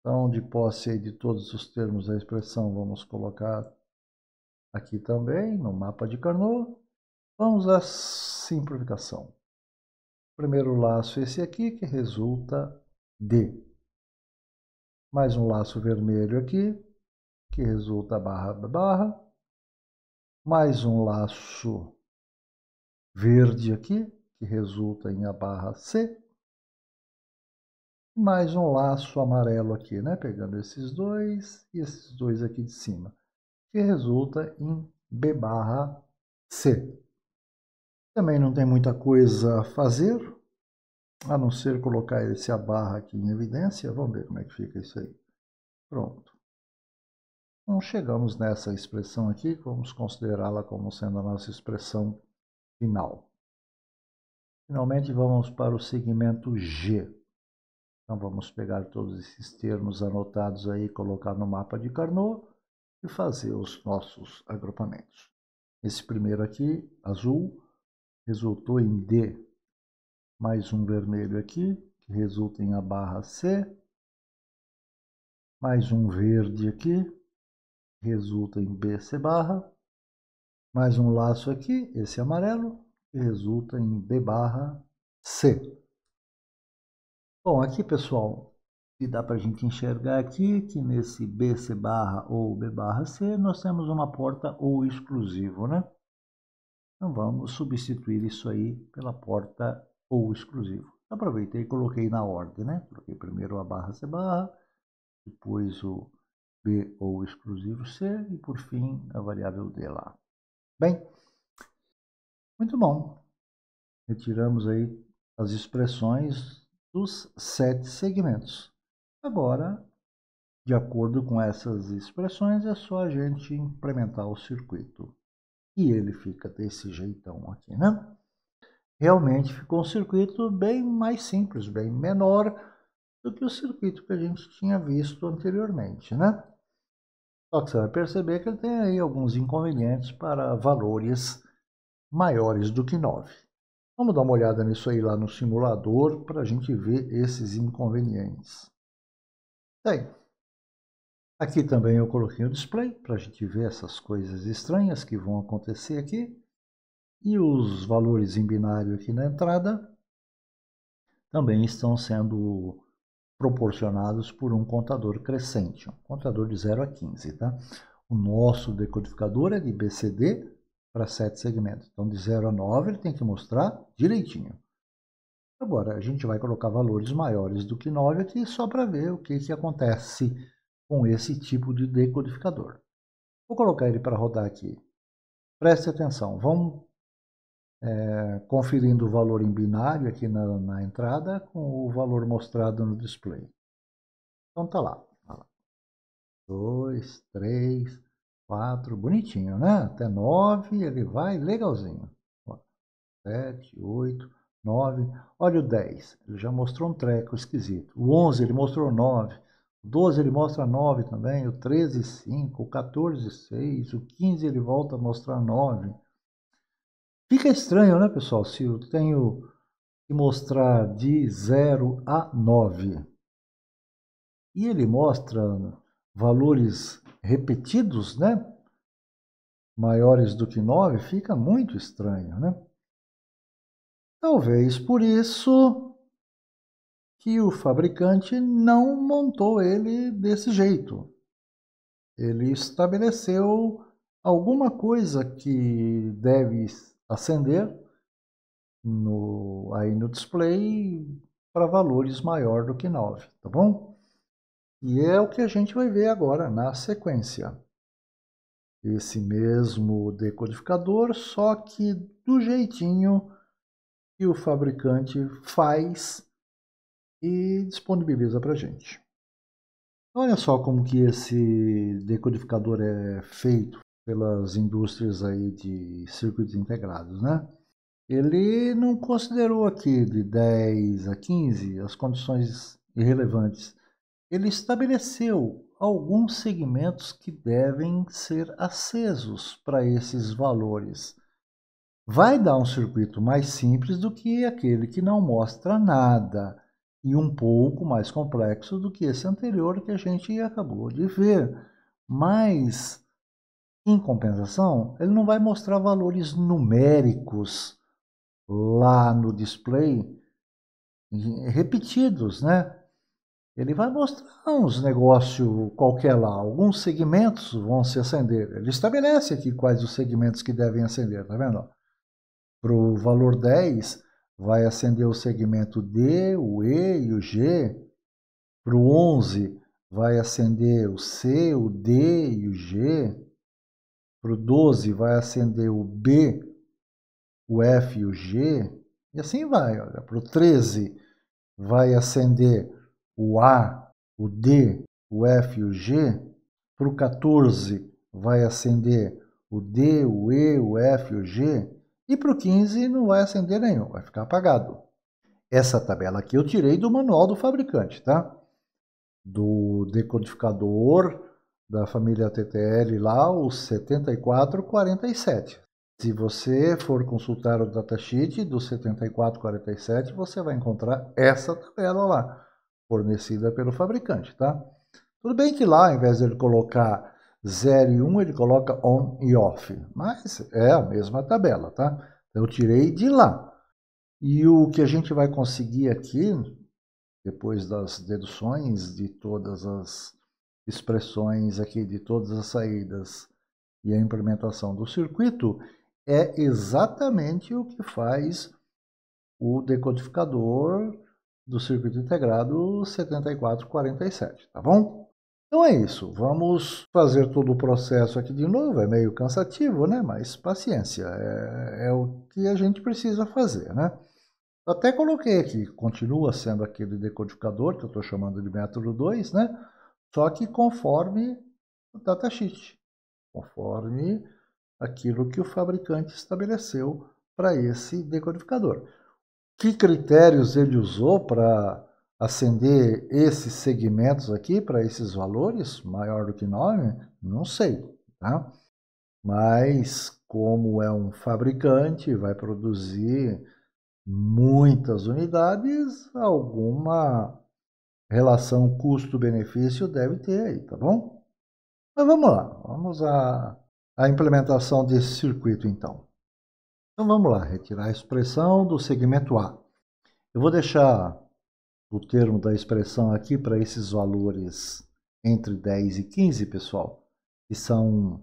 Então, de posse de todos os termos da expressão, vamos colocar aqui também no mapa de Carnot. Vamos à simplificação. Primeiro laço esse aqui, que resulta D. Mais um laço vermelho aqui, que resulta barra barra. Mais um laço verde aqui, que resulta em A barra C. Mais um laço amarelo aqui, né? Pegando esses dois e esses dois aqui de cima, que resulta em B barra C. Também não tem muita coisa a fazer, a não ser colocar esse A barra aqui em evidência. Vamos ver como é que fica isso aí. Pronto. Então, chegamos nessa expressão aqui, vamos considerá-la como sendo a nossa expressão final. Finalmente, vamos para o segmento G. Então, vamos pegar todos esses termos anotados aí, colocar no mapa de Carnot e fazer os nossos agrupamentos. Esse primeiro aqui, azul, resultou em D. Mais um vermelho aqui, que resulta em A barra C. Mais um verde aqui, que resulta em B C barra. Mais um laço aqui, esse amarelo, que resulta em B barra C. Bom, aqui, pessoal, e dá para a gente enxergar aqui que nesse BC barra ou B barra C nós temos uma porta ou exclusivo, né? Então vamos substituir isso aí pela porta ou exclusivo. Aproveitei e coloquei na ordem, né? Coloquei primeiro a barra C barra, depois o B ou exclusivo C e por fim a variável D lá. Bem, muito bom. Retiramos aí as expressões dos 7 segmentos. Agora, de acordo com essas expressões, é só a gente implementar o circuito. E ele fica desse jeitão aqui, né? Realmente ficou um circuito bem mais simples, bem menor do que o circuito que a gente tinha visto anteriormente, né? Só que você vai perceber que ele tem aí alguns inconvenientes para valores maiores do que 9. Vamos dar uma olhada nisso aí lá no simulador para a gente ver esses inconvenientes. Bem, aqui também eu coloquei o display para a gente ver essas coisas estranhas que vão acontecer aqui. E os valores em binário aqui na entrada também estão sendo proporcionados por um contador crescente, um contador de 0 a 15, tá? O nosso decodificador é de BCD para 7 segmentos. Então, de 0 a 9, ele tem que mostrar direitinho. Agora, a gente vai colocar valores maiores do que 9 aqui só para ver o que acontece com esse tipo de decodificador. Vou colocar ele para rodar aqui. Preste atenção, vamos conferindo o valor em binário aqui na entrada com o valor mostrado no display. Então tá lá. 2, 3, 4, bonitinho, né? Até 9 ele vai legalzinho. 7, 8, 9. Olha o 10, ele já mostrou um treco esquisito. O 11 ele mostrou 9. O 12 ele mostra 9 também. O 13, 5. O 14, 6. O 15 ele volta a mostrar 9. Fica estranho, né, pessoal, se eu tenho que mostrar de 0 a 9. E ele mostra valores repetidos, né? Maiores do que 9, fica muito estranho, né? Talvez por isso que o fabricante não montou ele desse jeito. Ele estabeleceu alguma coisa que deve acender aí no display para valores maior do que 9, tá bom? E é o que a gente vai ver agora na sequência. Esse mesmo decodificador, só que do jeitinho que o fabricante faz e disponibiliza para a gente. Olha só como que esse decodificador é feito pelas indústrias aí de circuitos integrados, né? Ele não considerou aqui de 10 a 15 as condições irrelevantes. Ele estabeleceu alguns segmentos que devem ser acesos para esses valores. Vai dar um circuito mais simples do que aquele que não mostra nada e um pouco mais complexo do que esse anterior que a gente acabou de ver. Mas, em compensação, ele não vai mostrar valores numéricos lá no display repetidos, né? Ele vai mostrar uns negócios qualquer lá, alguns segmentos vão se acender. Ele estabelece aqui quais os segmentos que devem acender, tá vendo? Para o valor 10, vai acender o segmento D, o E e o G. Para o 11, vai acender o C, o D e o G. Para o 12, vai acender o B, o F e o G. E assim vai. Para o 13, vai acender o A, o D, o F e o G. Para o 14, vai acender o D, o E, o F e o G. E para o 15 não vai acender nenhum, vai ficar apagado. Essa tabela aqui eu tirei do manual do fabricante, tá? Do decodificador da família TTL lá, o 7447. Se você for consultar o datasheet do 7447, você vai encontrar essa tabela lá, fornecida pelo fabricante, tá? Tudo bem que lá, ao invés de ele colocar 0 e 1, ele coloca on e off, mas é a mesma tabela, tá? Eu tirei de lá. E o que a gente vai conseguir aqui, depois das deduções de todas as expressões aqui, de todas as saídas e a implementação do circuito, é exatamente o que faz o decodificador do circuito integrado 7447, tá bom? Então é isso, vamos fazer todo o processo aqui de novo, é meio cansativo, né? Mas paciência, é o que a gente precisa fazer, né? Eu até coloquei aqui, continua sendo aquele decodificador que eu estou chamando de método 2, né? Só que conforme o datasheet, conforme aquilo que o fabricante estabeleceu para esse decodificador. Que critérios ele usou para acender esses segmentos aqui, para esses valores, maior do que 9? Não sei, tá? Mas como é um fabricante, vai produzir muitas unidades, alguma relação custo-benefício deve ter aí, tá bom? Mas vamos lá, vamos à implementação desse circuito então. Então vamos lá, retirar a expressão do segmento A. Eu vou deixar o termo da expressão aqui para esses valores entre 10 e 15, pessoal, que são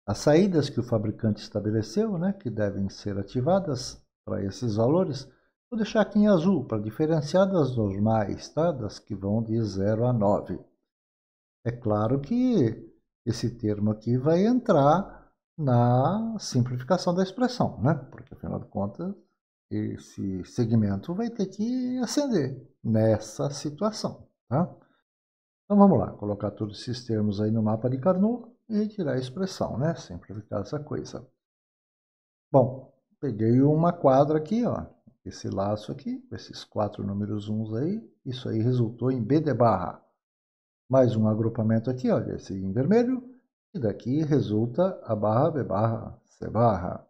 as saídas que o fabricante estabeleceu, né, que devem ser ativadas para esses valores. Vou deixar aqui em azul para diferenciar das normais, tá? Das que vão de 0 a 9. É claro que esse termo aqui vai entrar na simplificação da expressão, né? Porque afinal de contas, esse segmento vai ter que acender nessa situação, tá? Então vamos lá, colocar todos esses termos aí no mapa de Carnot e retirar a expressão, né? Simplificar essa coisa. Bom, peguei uma quadra aqui, ó, esse laço aqui, esses 4 números 1 aí, isso aí resultou em B de barra. Mais um agrupamento aqui, olha, esse em vermelho, e daqui resulta a barra B barra C barra.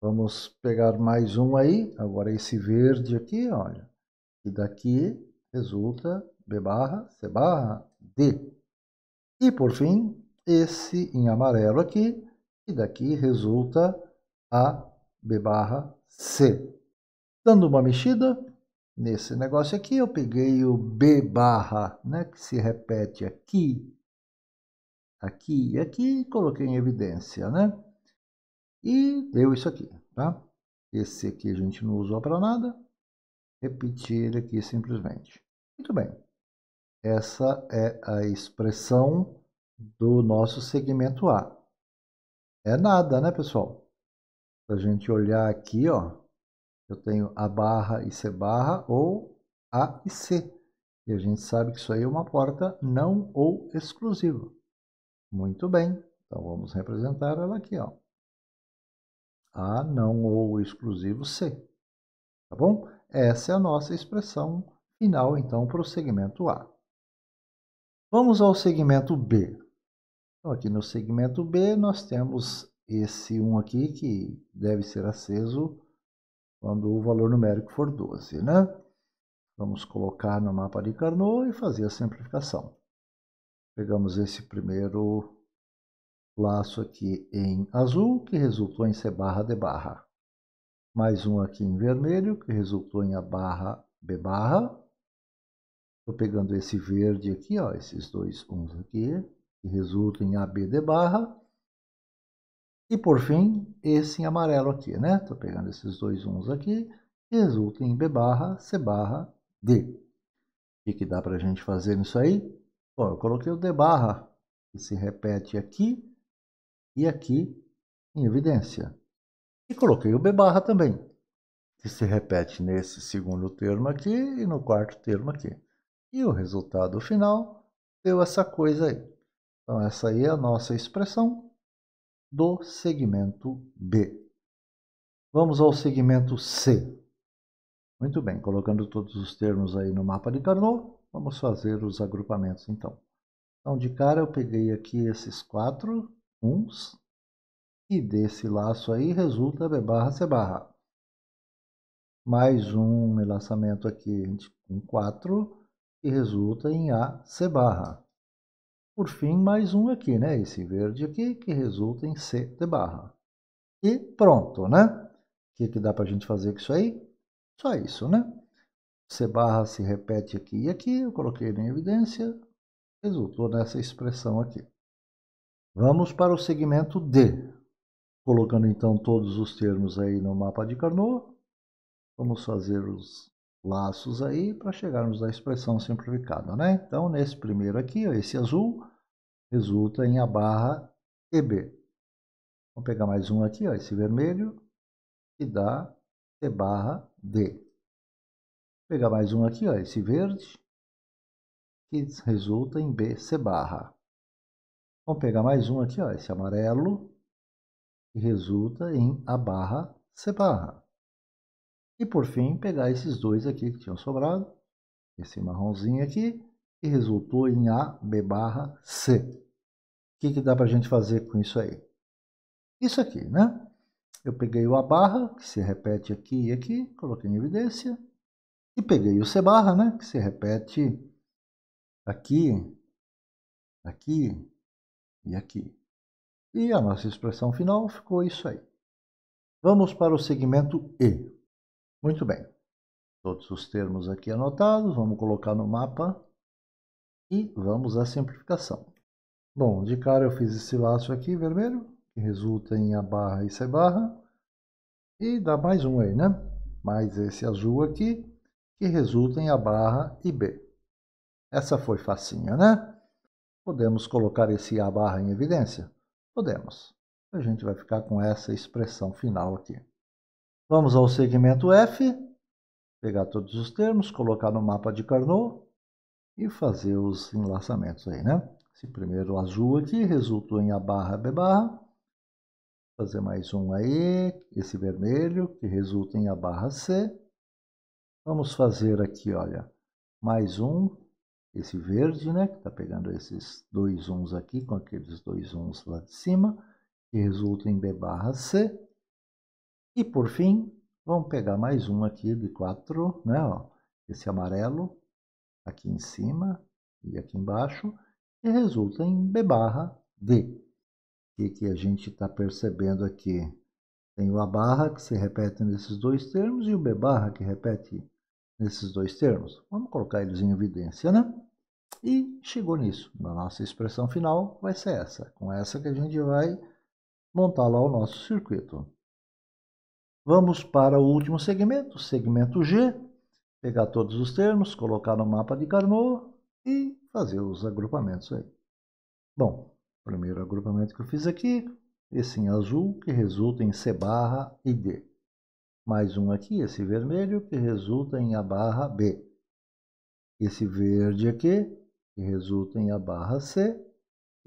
Vamos pegar mais um aí, agora esse verde aqui, olha, e daqui resulta B barra C barra D. E por fim, esse em amarelo aqui, e daqui resulta a B barra C. Dando uma mexida nesse negócio aqui, eu peguei o B barra, né, que se repete aqui, aqui e aqui, e coloquei em evidência, né? E deu isso aqui, tá? Esse aqui a gente não usou para nada, repetir ele aqui simplesmente. Muito bem, essa é a expressão do nosso segmento A. É nada, né, pessoal? Se a gente olhar aqui, ó, eu tenho A barra e C barra ou A e C. E a gente sabe que isso aí é uma porta não ou exclusiva. Muito bem, então vamos representar ela aqui, ó. A não ou exclusivo C. Tá bom? Essa é a nossa expressão final, então, para o segmento A. Vamos ao segmento B. Então, aqui no segmento B, nós temos esse 1 aqui, que deve ser aceso quando o valor numérico for 12, né? Vamos colocar no mapa de Carnot e fazer a simplificação. Pegamos esse primeiro laço aqui em azul, que resultou em C barra D barra. Mais um aqui em vermelho, que resultou em A barra B barra. Estou pegando esse verde aqui, ó, esses dois uns aqui, que resultam em AB D barra. E por fim, esse em amarelo aqui, né? Estou pegando esses dois uns aqui, que resultam em B barra, C barra, D. O que dá para a gente fazer nisso aí? Bom, eu coloquei o D barra, que se repete aqui e aqui em evidência. E coloquei o B barra também, que se repete nesse segundo termo aqui e no quarto termo aqui. E o resultado final deu essa coisa aí. Então essa aí é a nossa expressão do segmento B. Vamos ao segmento C. Muito bem, colocando todos os termos aí no mapa de Carnot, vamos fazer os agrupamentos então. Então de cara eu peguei aqui esses 4 uns e desse laço aí resulta B barra C barra. Mais um enlaçamento aqui com 4 que resulta em A C barra. Por fim, mais um aqui, né? Esse verde aqui que resulta em C de barra. E pronto, né? O que dá para a gente fazer com isso aí? Só isso, né? C barra se repete aqui e aqui, eu coloquei ele em evidência, resultou nessa expressão aqui. Vamos para o segmento D. Colocando então todos os termos aí no mapa de Carnot, vamos fazer os laços aí para chegarmos à expressão simplificada, né? Então, nesse primeiro aqui, ó, esse azul, resulta em A barra EB. Vamos pegar mais um aqui, ó, esse vermelho, que dá C barra D. Vou pegar mais um aqui, ó, esse verde, que resulta em B, C barra. Vamos pegar mais um aqui, ó, esse amarelo, que resulta em A barra, C barra. E por fim, pegar esses dois aqui que tinham sobrado, esse marronzinho aqui, que resultou em A, B barra, C. O que dá para a gente fazer com isso aí? Isso aqui, né? Eu peguei o A barra, que se repete aqui e aqui, coloquei em evidência. E peguei o C barra, né? Que se repete aqui, aqui e aqui. E a nossa expressão final ficou isso aí. Vamos para o segmento E. Muito bem. Todos os termos aqui anotados, vamos colocar no mapa e vamos à simplificação. Bom, de cara eu fiz esse laço aqui vermelho, que resulta em A barra e C barra. E dá mais um aí, né? Mais esse azul aqui, que resulta em A barra e B. Essa foi facinha, né? Podemos colocar esse A barra em evidência? Podemos. A gente vai ficar com essa expressão final aqui. Vamos ao segmento F, pegar todos os termos, colocar no mapa de Carnot e fazer os enlaçamentos aí, né? Esse primeiro azul aqui resultou em A barra, B barra. Fazer mais um aí, esse vermelho, que resulta em A barra C. Vamos fazer aqui, olha, mais um, esse verde, né, que está pegando esses dois uns aqui, com aqueles dois uns lá de cima, que resulta em B barra C. E por fim, vamos pegar mais um aqui de 4, né, ó, esse amarelo, aqui em cima e aqui embaixo, que resulta em B barra D. O que a gente está percebendo aqui? Tem o A barra que se repete nesses dois termos e o B barra que repete nesses dois termos. Vamos colocar eles em evidência, né? E chegou nisso. Na nossa expressão final vai ser essa. Com essa que a gente vai montar lá o nosso circuito. Vamos para o último segmento G. Pegar todos os termos, colocar no mapa de Carnot e fazer os agrupamentos aí. Bom, primeiro agrupamento que eu fiz aqui, esse em azul, que resulta em C barra e D. Mais um aqui, esse vermelho, que resulta em A barra B. Esse verde aqui, que resulta em A barra C.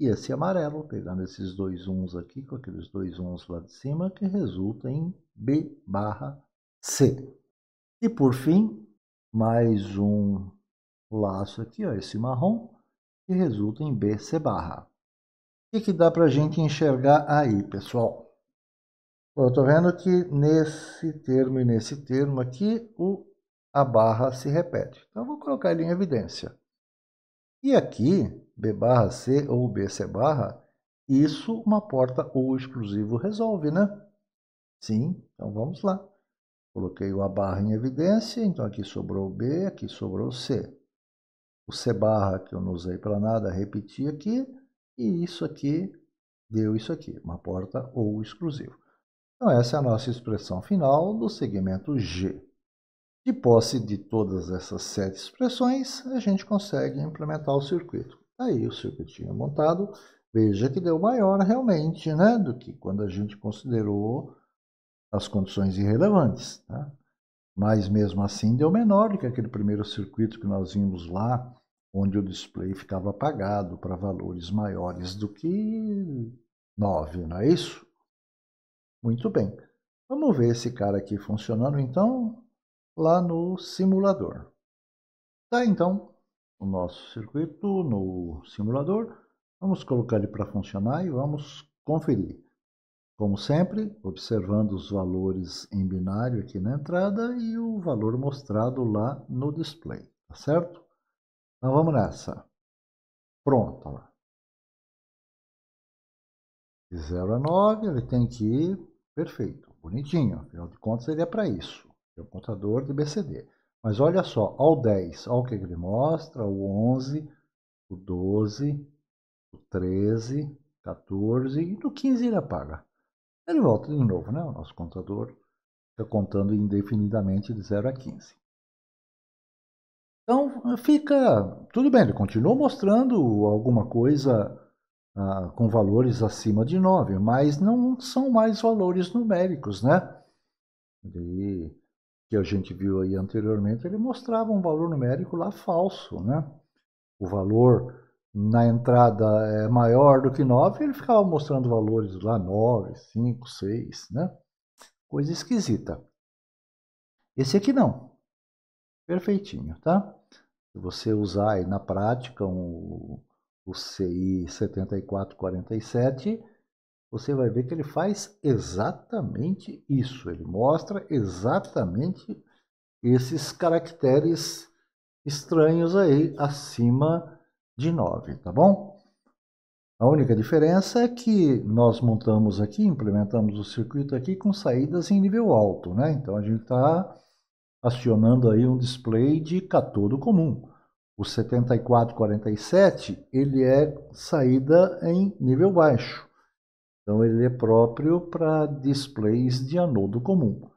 E esse amarelo, pegando esses dois uns aqui, com aqueles dois uns lá de cima, que resulta em B barra C. E por fim, mais um laço aqui, ó, esse marrom, que resulta em B, C barra. O que dá para a gente enxergar aí, pessoal? Bom, eu estou vendo que nesse termo e nesse termo aqui, a barra se repete. Então, eu vou colocar ele em evidência. E aqui, B barra C ou BC barra, isso uma porta ou exclusivo resolve, né? Sim, então vamos lá. Coloquei o A barra em evidência, então aqui sobrou o B, aqui sobrou o C. O C barra que eu não usei para nada, repeti aqui, e isso aqui deu isso aqui, uma porta ou exclusivo. Então essa é a nossa expressão final do segmento G. De posse de todas essas 7 expressões, a gente consegue implementar o circuito. Aí o circuitinho montado, veja que deu maior realmente, né, do que quando a gente considerou as condições irrelevantes. Tá? Mas mesmo assim deu menor do que aquele primeiro circuito que nós vimos lá, onde o display ficava apagado para valores maiores do que 9, não é isso? Muito bem. Vamos ver esse cara aqui funcionando então lá no simulador. Tá, então, o nosso circuito no simulador. Vamos colocar ele para funcionar e vamos conferir. Como sempre, observando os valores em binário aqui na entrada e o valor mostrado lá no display, tá certo? Então vamos nessa. Pronto, lá. De 0 a 9, ele tem que ir perfeito, bonitinho. Afinal de contas, ele é para isso. É o contador de BCD. Mas olha só, ao 10, olha o que ele mostra, o 11, o 12, o 13, 14 e no 15 ele apaga. Ele volta de novo, né? O nosso contador fica contando indefinidamente de 0 a 15. Então, fica tudo bem, ele continua mostrando alguma coisa com valores acima de 9, mas não são mais valores numéricos, né? E, que a gente viu aí anteriormente, ele mostrava um valor numérico lá falso, né? O valor na entrada é maior do que 9, ele ficava mostrando valores lá 9, 5, 6, né? Coisa esquisita. Esse aqui não. Perfeitinho, tá? Se você usar aí na prática o CI 7447, você vai ver que ele faz exatamente isso. Ele mostra exatamente esses caracteres estranhos aí acima de 9, tá bom? A única diferença é que nós montamos aqui, implementamos o circuito aqui com saídas em nível alto, né? Então a gente está acionando aí um display de catodo comum. O 7447, ele é saída em nível baixo. Então ele é próprio para displays de anodo comum,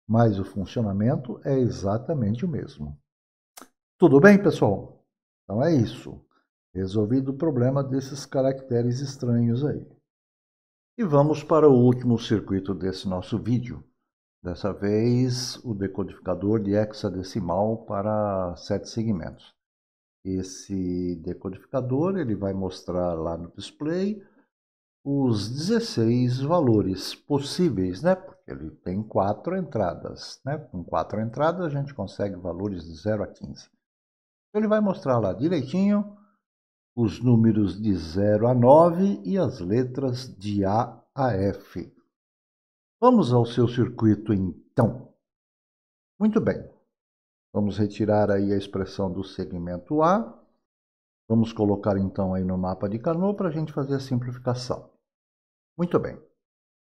mas o funcionamento é exatamente o mesmo. Tudo bem, pessoal? Então é isso. Resolvido o problema desses caracteres estranhos aí. E vamos para o último circuito desse nosso vídeo. Dessa vez, o decodificador de hexadecimal para 7 segmentos. Esse decodificador ele vai mostrar lá no display os 16 valores possíveis, né? Porque ele tem 4 entradas, né? Com 4 entradas a gente consegue valores de 0 a 15. Ele vai mostrar lá direitinho os números de 0 a 9 e as letras de A a F. Vamos ao seu circuito então. Muito bem. Vamos retirar aí a expressão do segmento A. Vamos colocar então aí no mapa de Carnot para a gente fazer a simplificação. Muito bem.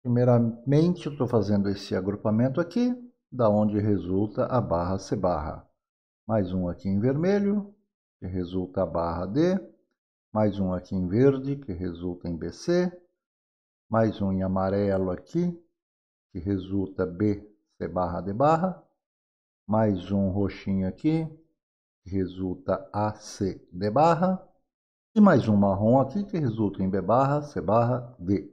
Primeiramente, eu estou fazendo esse agrupamento aqui, da onde resulta a barra C barra. Mais um aqui em vermelho, que resulta a barra D. Mais um aqui em verde, que resulta em BC. Mais um em amarelo aqui, que resulta B, C barra, D barra. Mais um roxinho aqui, que resulta AC, D barra. E mais um marrom aqui, que resulta em B barra, C barra, D.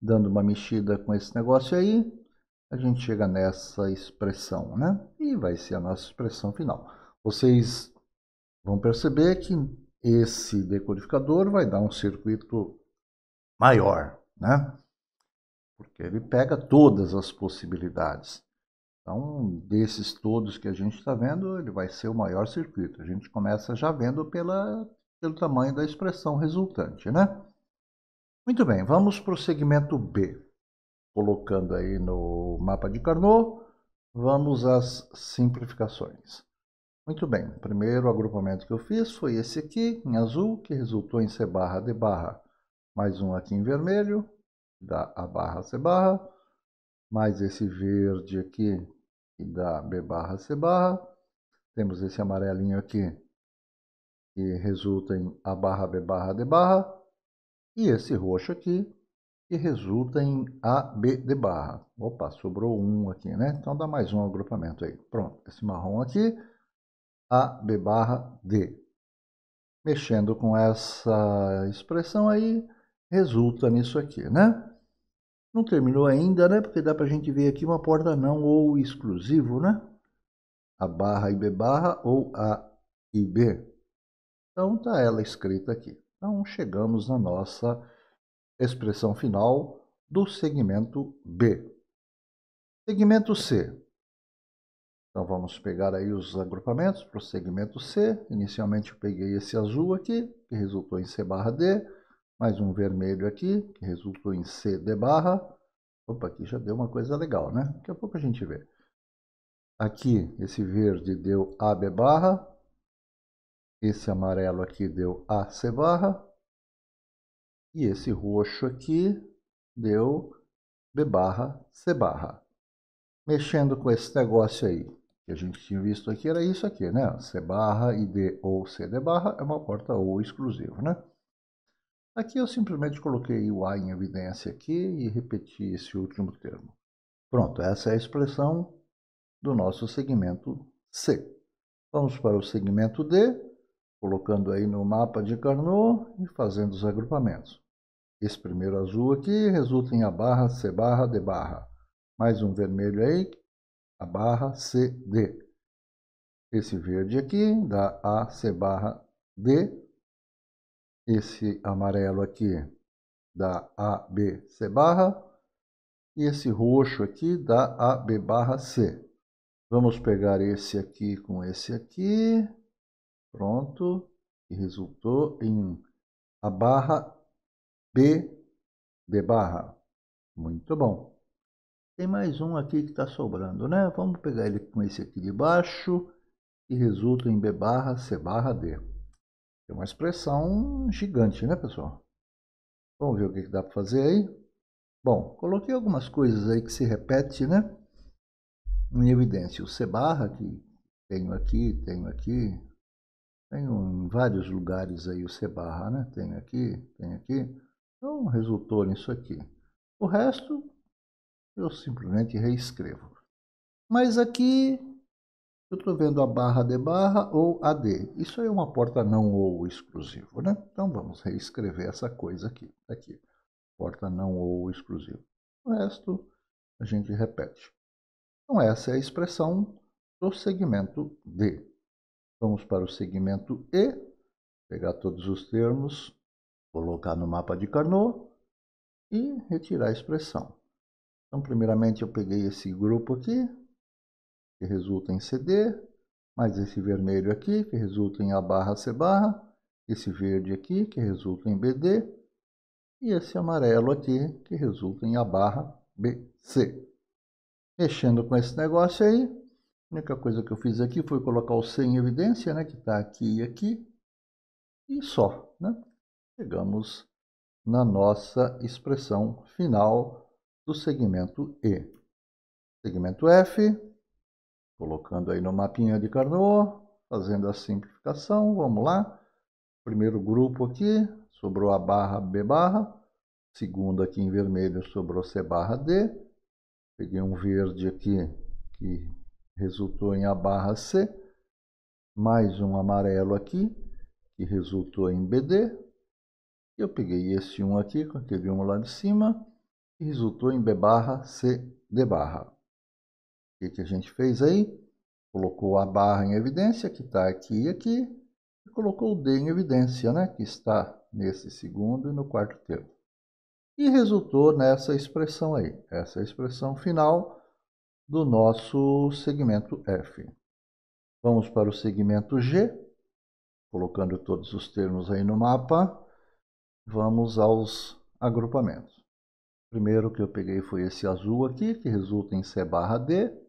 Dando uma mexida com esse negócio aí, a gente chega nessa expressão, né? E vai ser a nossa expressão final. Vocês vão perceber que esse decodificador vai dar um circuito maior, né? Porque ele pega todas as possibilidades. Então, desses todos que a gente está vendo, ele vai ser o maior circuito. A gente começa já vendo pelo tamanho da expressão resultante, né? Muito bem, vamos para o segmento B. Colocando aí no mapa de Carnot, vamos às simplificações. Muito bem, o primeiro agrupamento que eu fiz foi esse aqui, em azul, que resultou em C barra, D barra. Mais um aqui em vermelho, dá A barra, C barra. Mais esse verde aqui, que dá B barra, C barra. Temos esse amarelinho aqui, que resulta em A barra, B barra, D barra. E esse roxo aqui, que resulta em A, B, D barra. Opa, sobrou um aqui, né? Então dá mais um agrupamento aí. Pronto, esse marrom aqui, A, B barra, D. Mexendo com essa expressão aí, resulta nisso aqui, né? Não terminou ainda, né? Porque dá pra gente ver aqui uma porta não ou exclusivo, né? A barra e B barra ou A e B. Então tá ela escrita aqui. Então chegamos na nossa expressão final do segmento B. Segmento C. Então vamos pegar aí os agrupamentos para o segmento C. Inicialmente eu peguei esse azul aqui, que resultou em C barra D. Mais um vermelho aqui, que resultou em C D barra. Opa, aqui já deu uma coisa legal, né? Daqui a pouco a gente vê. Aqui, esse verde deu AB barra. Esse amarelo aqui deu AC barra. E esse roxo aqui deu B barra, C barra. Mexendo com esse negócio aí, que a gente tinha visto aqui, era isso aqui, né? C barra e D ou CD barra é uma porta ou exclusiva, né? Aqui eu simplesmente coloquei o A em evidência aqui e repeti esse último termo. Pronto, essa é a expressão do nosso segmento C. Vamos para o segmento D, colocando aí no mapa de Carnot e fazendo os agrupamentos. Esse primeiro azul aqui resulta em A barra, C barra, D barra. Mais um vermelho aí, A barra, C, D. Esse verde aqui dá A, C barra, D. Esse amarelo aqui dá A, B, C barra. E esse roxo aqui dá A, B barra, C. Vamos pegar esse aqui com esse aqui. Pronto. E resultou em A barra, B, D barra. Muito bom. Tem mais um aqui que está sobrando, né? Vamos pegar ele com esse aqui de baixo. E resulta em B barra, C barra, D. É uma expressão gigante, né, pessoal? Vamos ver o que dá para fazer aí? Bom, coloquei algumas coisas aí que se repete, né? Em evidência. O C barra, que tenho aqui, tenho em vários lugares aí o C barra, né? Tenho aqui. Então, resultou nisso aqui. O resto, eu simplesmente reescrevo. Mas aqui, eu estou vendo a barra de barra ou AD. Isso aí é uma porta não ou exclusivo, né? Então, vamos reescrever essa coisa aqui. Porta não ou exclusivo. O resto, a gente repete. Então, essa é a expressão do segmento D. Vamos para o segmento E, pegar todos os termos, colocar no mapa de Carnot e retirar a expressão. Então, primeiramente, eu peguei esse grupo aqui, que resulta em CD, mais esse vermelho aqui, que resulta em A barra, C barra, esse verde aqui, que resulta em BD, e esse amarelo aqui, que resulta em A barra, BC. Mexendo com esse negócio aí, a única coisa que eu fiz aqui foi colocar o C em evidência, né, que está aqui e aqui, e só, né? Chegamos na nossa expressão final do segmento E. Segmento F, colocando aí no mapinha de Carnot, fazendo a simplificação, vamos lá. Primeiro grupo aqui, sobrou A barra, B barra. Segundo aqui em vermelho, sobrou C barra, D. Peguei um verde aqui, que resultou em A barra, C. Mais um amarelo aqui, que resultou em BD. Eu peguei esse 1 aqui, com aquele 1 lá de cima, e resultou em B barra, C, D barra. O que a gente fez aí? Colocou a barra em evidência, que está aqui e aqui, e colocou o D em evidência, né, que está nesse segundo e no quarto termo. E resultou nessa expressão aí, essa é a expressão final do nosso segmento F. Vamos para o segmento G, colocando todos os termos aí no mapa, vamos aos agrupamentos. Primeiro que eu peguei foi esse azul aqui, que resulta em C barra D.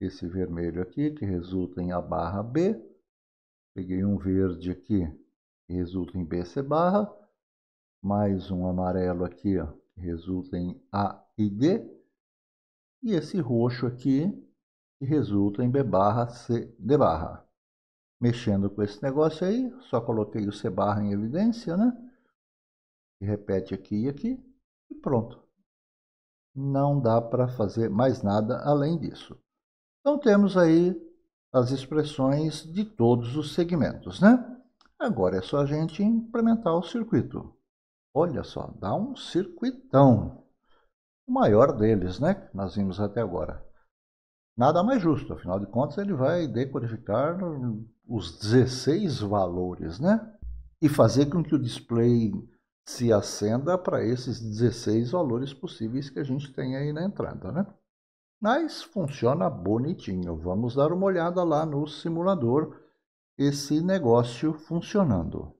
Esse vermelho aqui, que resulta em A barra B. Peguei um verde aqui, que resulta em BC barra. Mais um amarelo aqui, ó, que resulta em A e D. E esse roxo aqui, que resulta em B barra, C, D barra. Mexendo com esse negócio aí, só coloquei o C barra em evidência, né? E repete aqui e aqui, e pronto. Não dá para fazer mais nada além disso. Então, temos aí as expressões de todos os segmentos, né? Agora é só a gente implementar o circuito. Olha só, dá um circuitão. O maior deles, né? Que nós vimos até agora. Nada mais justo, afinal de contas, ele vai decodificar os 16 valores, né? E fazer com que o display se acenda para esses 16 valores possíveis que a gente tem aí na entrada, né? Mas funciona bonitinho. Vamos dar uma olhada lá no simulador, esse negócio funcionando.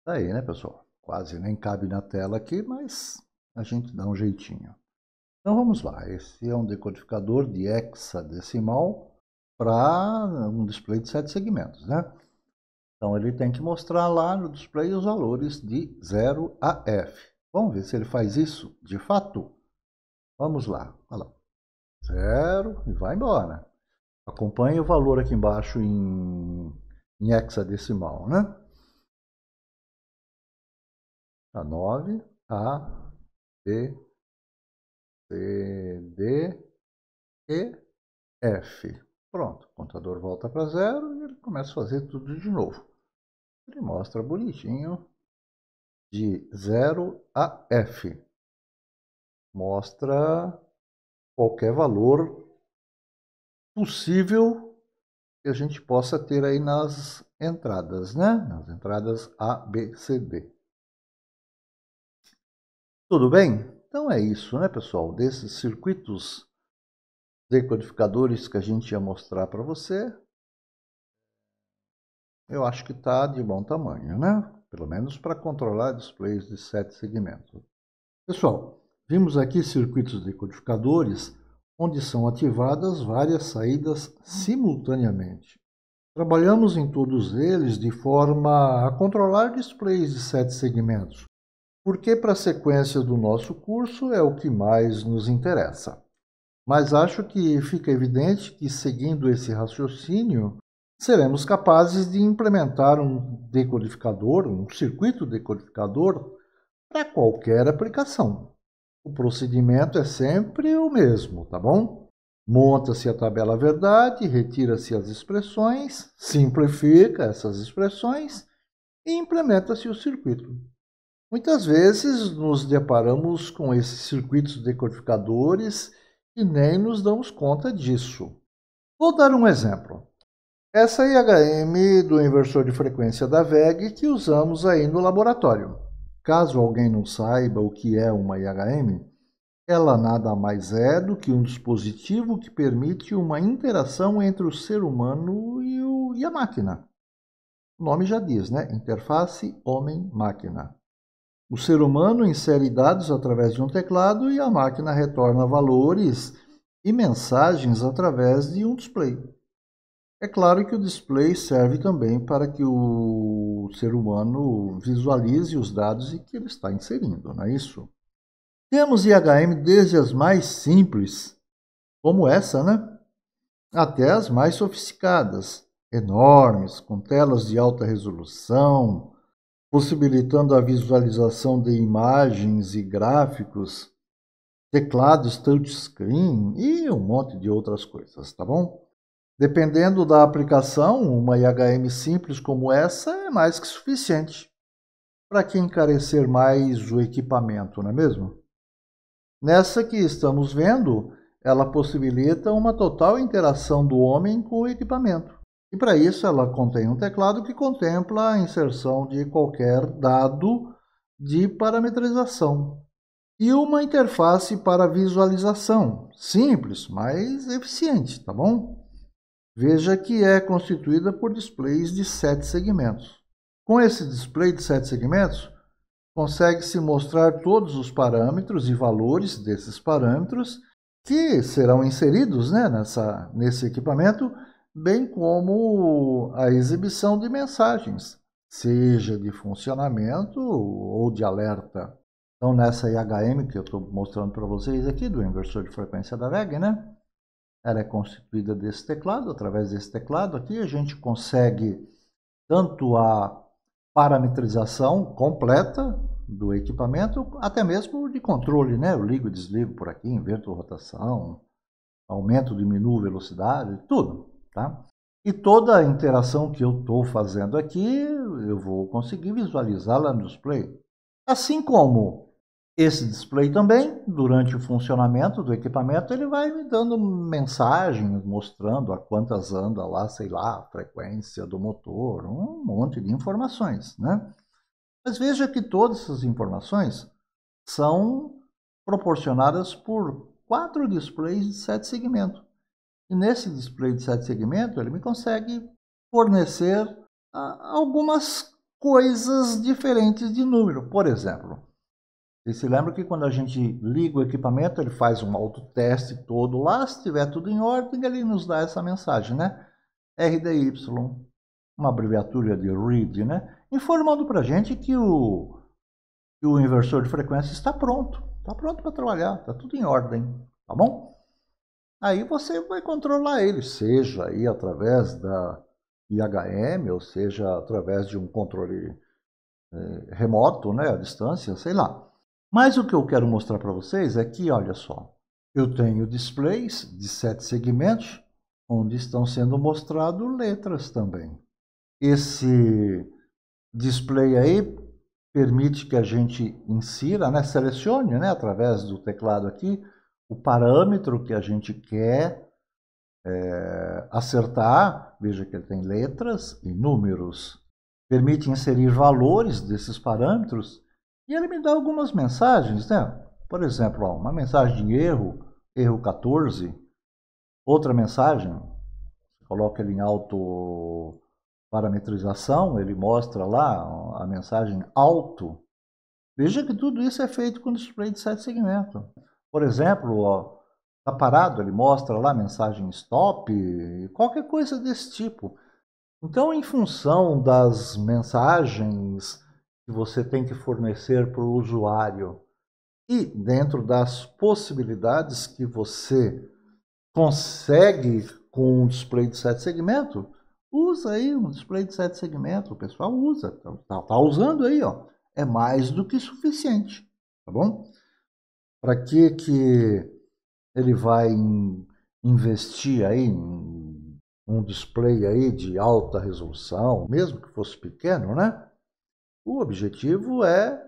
Tá aí, né, pessoal? Quase nem cabe na tela aqui, mas a gente dá um jeitinho. Então vamos lá. Esse é um decodificador de hexadecimal para um display de 7 segmentos, né? Então ele tem que mostrar lá no display os valores de 0 a F. Vamos ver se ele faz isso de fato? Vamos lá. Olha lá. 0 e vai embora. Acompanhe o valor aqui embaixo em hexadecimal, né? A 9, A, B, C, D e F. Pronto, o contador volta para zero e ele começa a fazer tudo de novo. Ele mostra bonitinho de 0 a F. Mostra qualquer valor possível que a gente possa ter aí nas entradas, né? Nas entradas A, B, C, D. Tudo bem? Então é isso, né, pessoal? Desses circuitos decodificadores que a gente ia mostrar para você, eu acho que está de bom tamanho, né? Pelo menos para controlar displays de 7 segmentos. Pessoal, vimos aqui circuitos decodificadores onde são ativadas várias saídas simultaneamente. Trabalhamos em todos eles de forma a controlar displays de 7 segmentos, porque para a sequência do nosso curso é o que mais nos interessa. Mas acho que fica evidente que, seguindo esse raciocínio, seremos capazes de implementar um decodificador, um circuito decodificador, para qualquer aplicação. O procedimento é sempre o mesmo, tá bom? Monta-se a tabela verdade, retira-se as expressões, simplifica essas expressões e implementa-se o circuito. Muitas vezes nos deparamos com esses circuitos decodificadores e nem nos damos conta disso. Vou dar um exemplo. Essa é a IHM do inversor de frequência da VEG que usamos aí no laboratório. Caso alguém não saiba o que é uma IHM, ela nada mais é do que um dispositivo que permite uma interação entre o ser humano e a máquina. O nome já diz, né? Interface homem-máquina. O ser humano insere dados através de um teclado e a máquina retorna valores e mensagens através de um display. É claro que o display serve também para que o ser humano visualize os dados que ele está inserindo, não é isso? Temos IHM desde as mais simples, como essa, né? Até as mais sofisticadas, enormes, com telas de alta resolução, possibilitando a visualização de imagens e gráficos, teclados touchscreen e um monte de outras coisas, tá bom? Dependendo da aplicação, uma IHM simples como essa é mais que suficiente. Para que encarecer mais o equipamento, não é mesmo? Nessa que estamos vendo, ela possibilita uma total interação do homem com o equipamento. E para isso ela contém um teclado que contempla a inserção de qualquer dado de parametrização. E uma interface para visualização, simples, mas eficiente, tá bom? Veja que é constituída por displays de 7 segmentos. Com esse display de 7 segmentos, consegue-se mostrar todos os parâmetros e valores desses parâmetros que serão inseridos, né, nesse equipamento, bem como a exibição de mensagens, seja de funcionamento ou de alerta. Então, nessa IHM que eu estou mostrando para vocês aqui, do inversor de frequência da VEG, né? Ela é constituída desse teclado. Através desse teclado aqui, a gente consegue tanto a parametrização completa do equipamento, até mesmo de controle, né? Eu ligo e desligo por aqui, inverto a rotação, aumento, diminuo velocidade, tudo, tá? E toda a interação que eu estou fazendo aqui, eu vou conseguir visualizá-la no display. Assim como esse display também, durante o funcionamento do equipamento, ele vai me dando mensagens, mostrando a quantas anda lá, sei lá, a frequência do motor, um monte de informações, né? Mas veja que todas essas informações são proporcionadas por 4 displays de 7 segmentos. E nesse display de 7 segmentos, ele me consegue fornecer algumas coisas diferentes de número. Por exemplo, você se lembra que quando a gente liga o equipamento, ele faz um autoteste todo lá, se estiver tudo em ordem, ele nos dá essa mensagem, né? RDY, uma abreviatura de read, né? Informando para a gente que o inversor de frequência está pronto para trabalhar, está tudo em ordem, tá bom? Aí você vai controlar ele, seja aí através da IHM, ou seja através de um controle remoto, né, à distância, sei lá. Mas o que eu quero mostrar para vocês é que, olha só, eu tenho displays de 7 segmentos, onde estão sendo mostradas letras também. Esse display aí permite que a gente insira, né, selecione, né, através do teclado aqui, o parâmetro que a gente quer acertar. Veja que ele tem letras e números. Permite inserir valores desses parâmetros e ele me dá algumas mensagens, né? Por exemplo, ó, uma mensagem de erro 14. Outra mensagem, coloca ele em auto parametrização, ele mostra lá a mensagem auto. Veja que tudo isso é feito com display de 7 segmentos. Por exemplo, está parado, ele mostra lá a mensagem stop, qualquer coisa desse tipo. Então, em função das mensagens que você tem que fornecer para o usuário e dentro das possibilidades que você consegue com um display de 7 segmentos, usa aí um display de 7 segmentos, o pessoal usa, tá usando aí, ó. É mais do que suficiente, tá bom? Para que ele vai investir aí em um display aí de alta resolução, mesmo que fosse pequeno, né? O objetivo é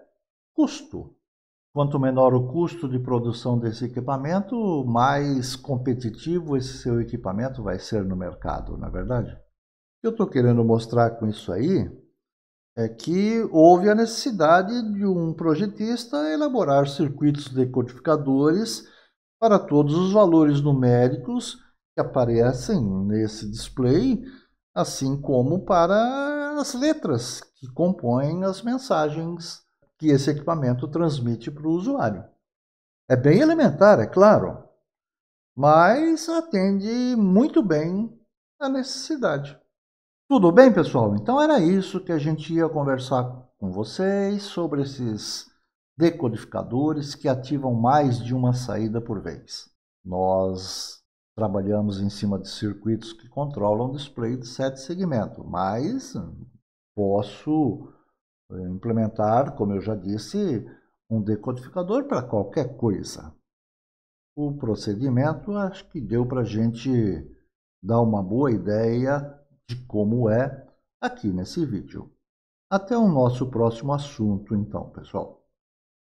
custo. Quanto menor o custo de produção desse equipamento, mais competitivo esse seu equipamento vai ser no mercado, não é verdade? O que eu estou querendo mostrar com isso aí é que houve a necessidade de um projetista elaborar circuitos decodificadores para todos os valores numéricos que aparecem nesse display, assim como para as letras que compõem as mensagens que esse equipamento transmite para o usuário. É bem elementar, é claro, mas atende muito bem à necessidade. Tudo bem, pessoal? Então era isso que a gente ia conversar com vocês sobre esses decodificadores que ativam mais de uma saída por vez. Nós trabalhamos em cima de circuitos que controlam o display de 7 segmentos, mas posso implementar, como eu já disse, um decodificador para qualquer coisa. O procedimento acho que deu para a gente dar uma boa ideia de como é aqui nesse vídeo. Até o nosso próximo assunto, então, pessoal.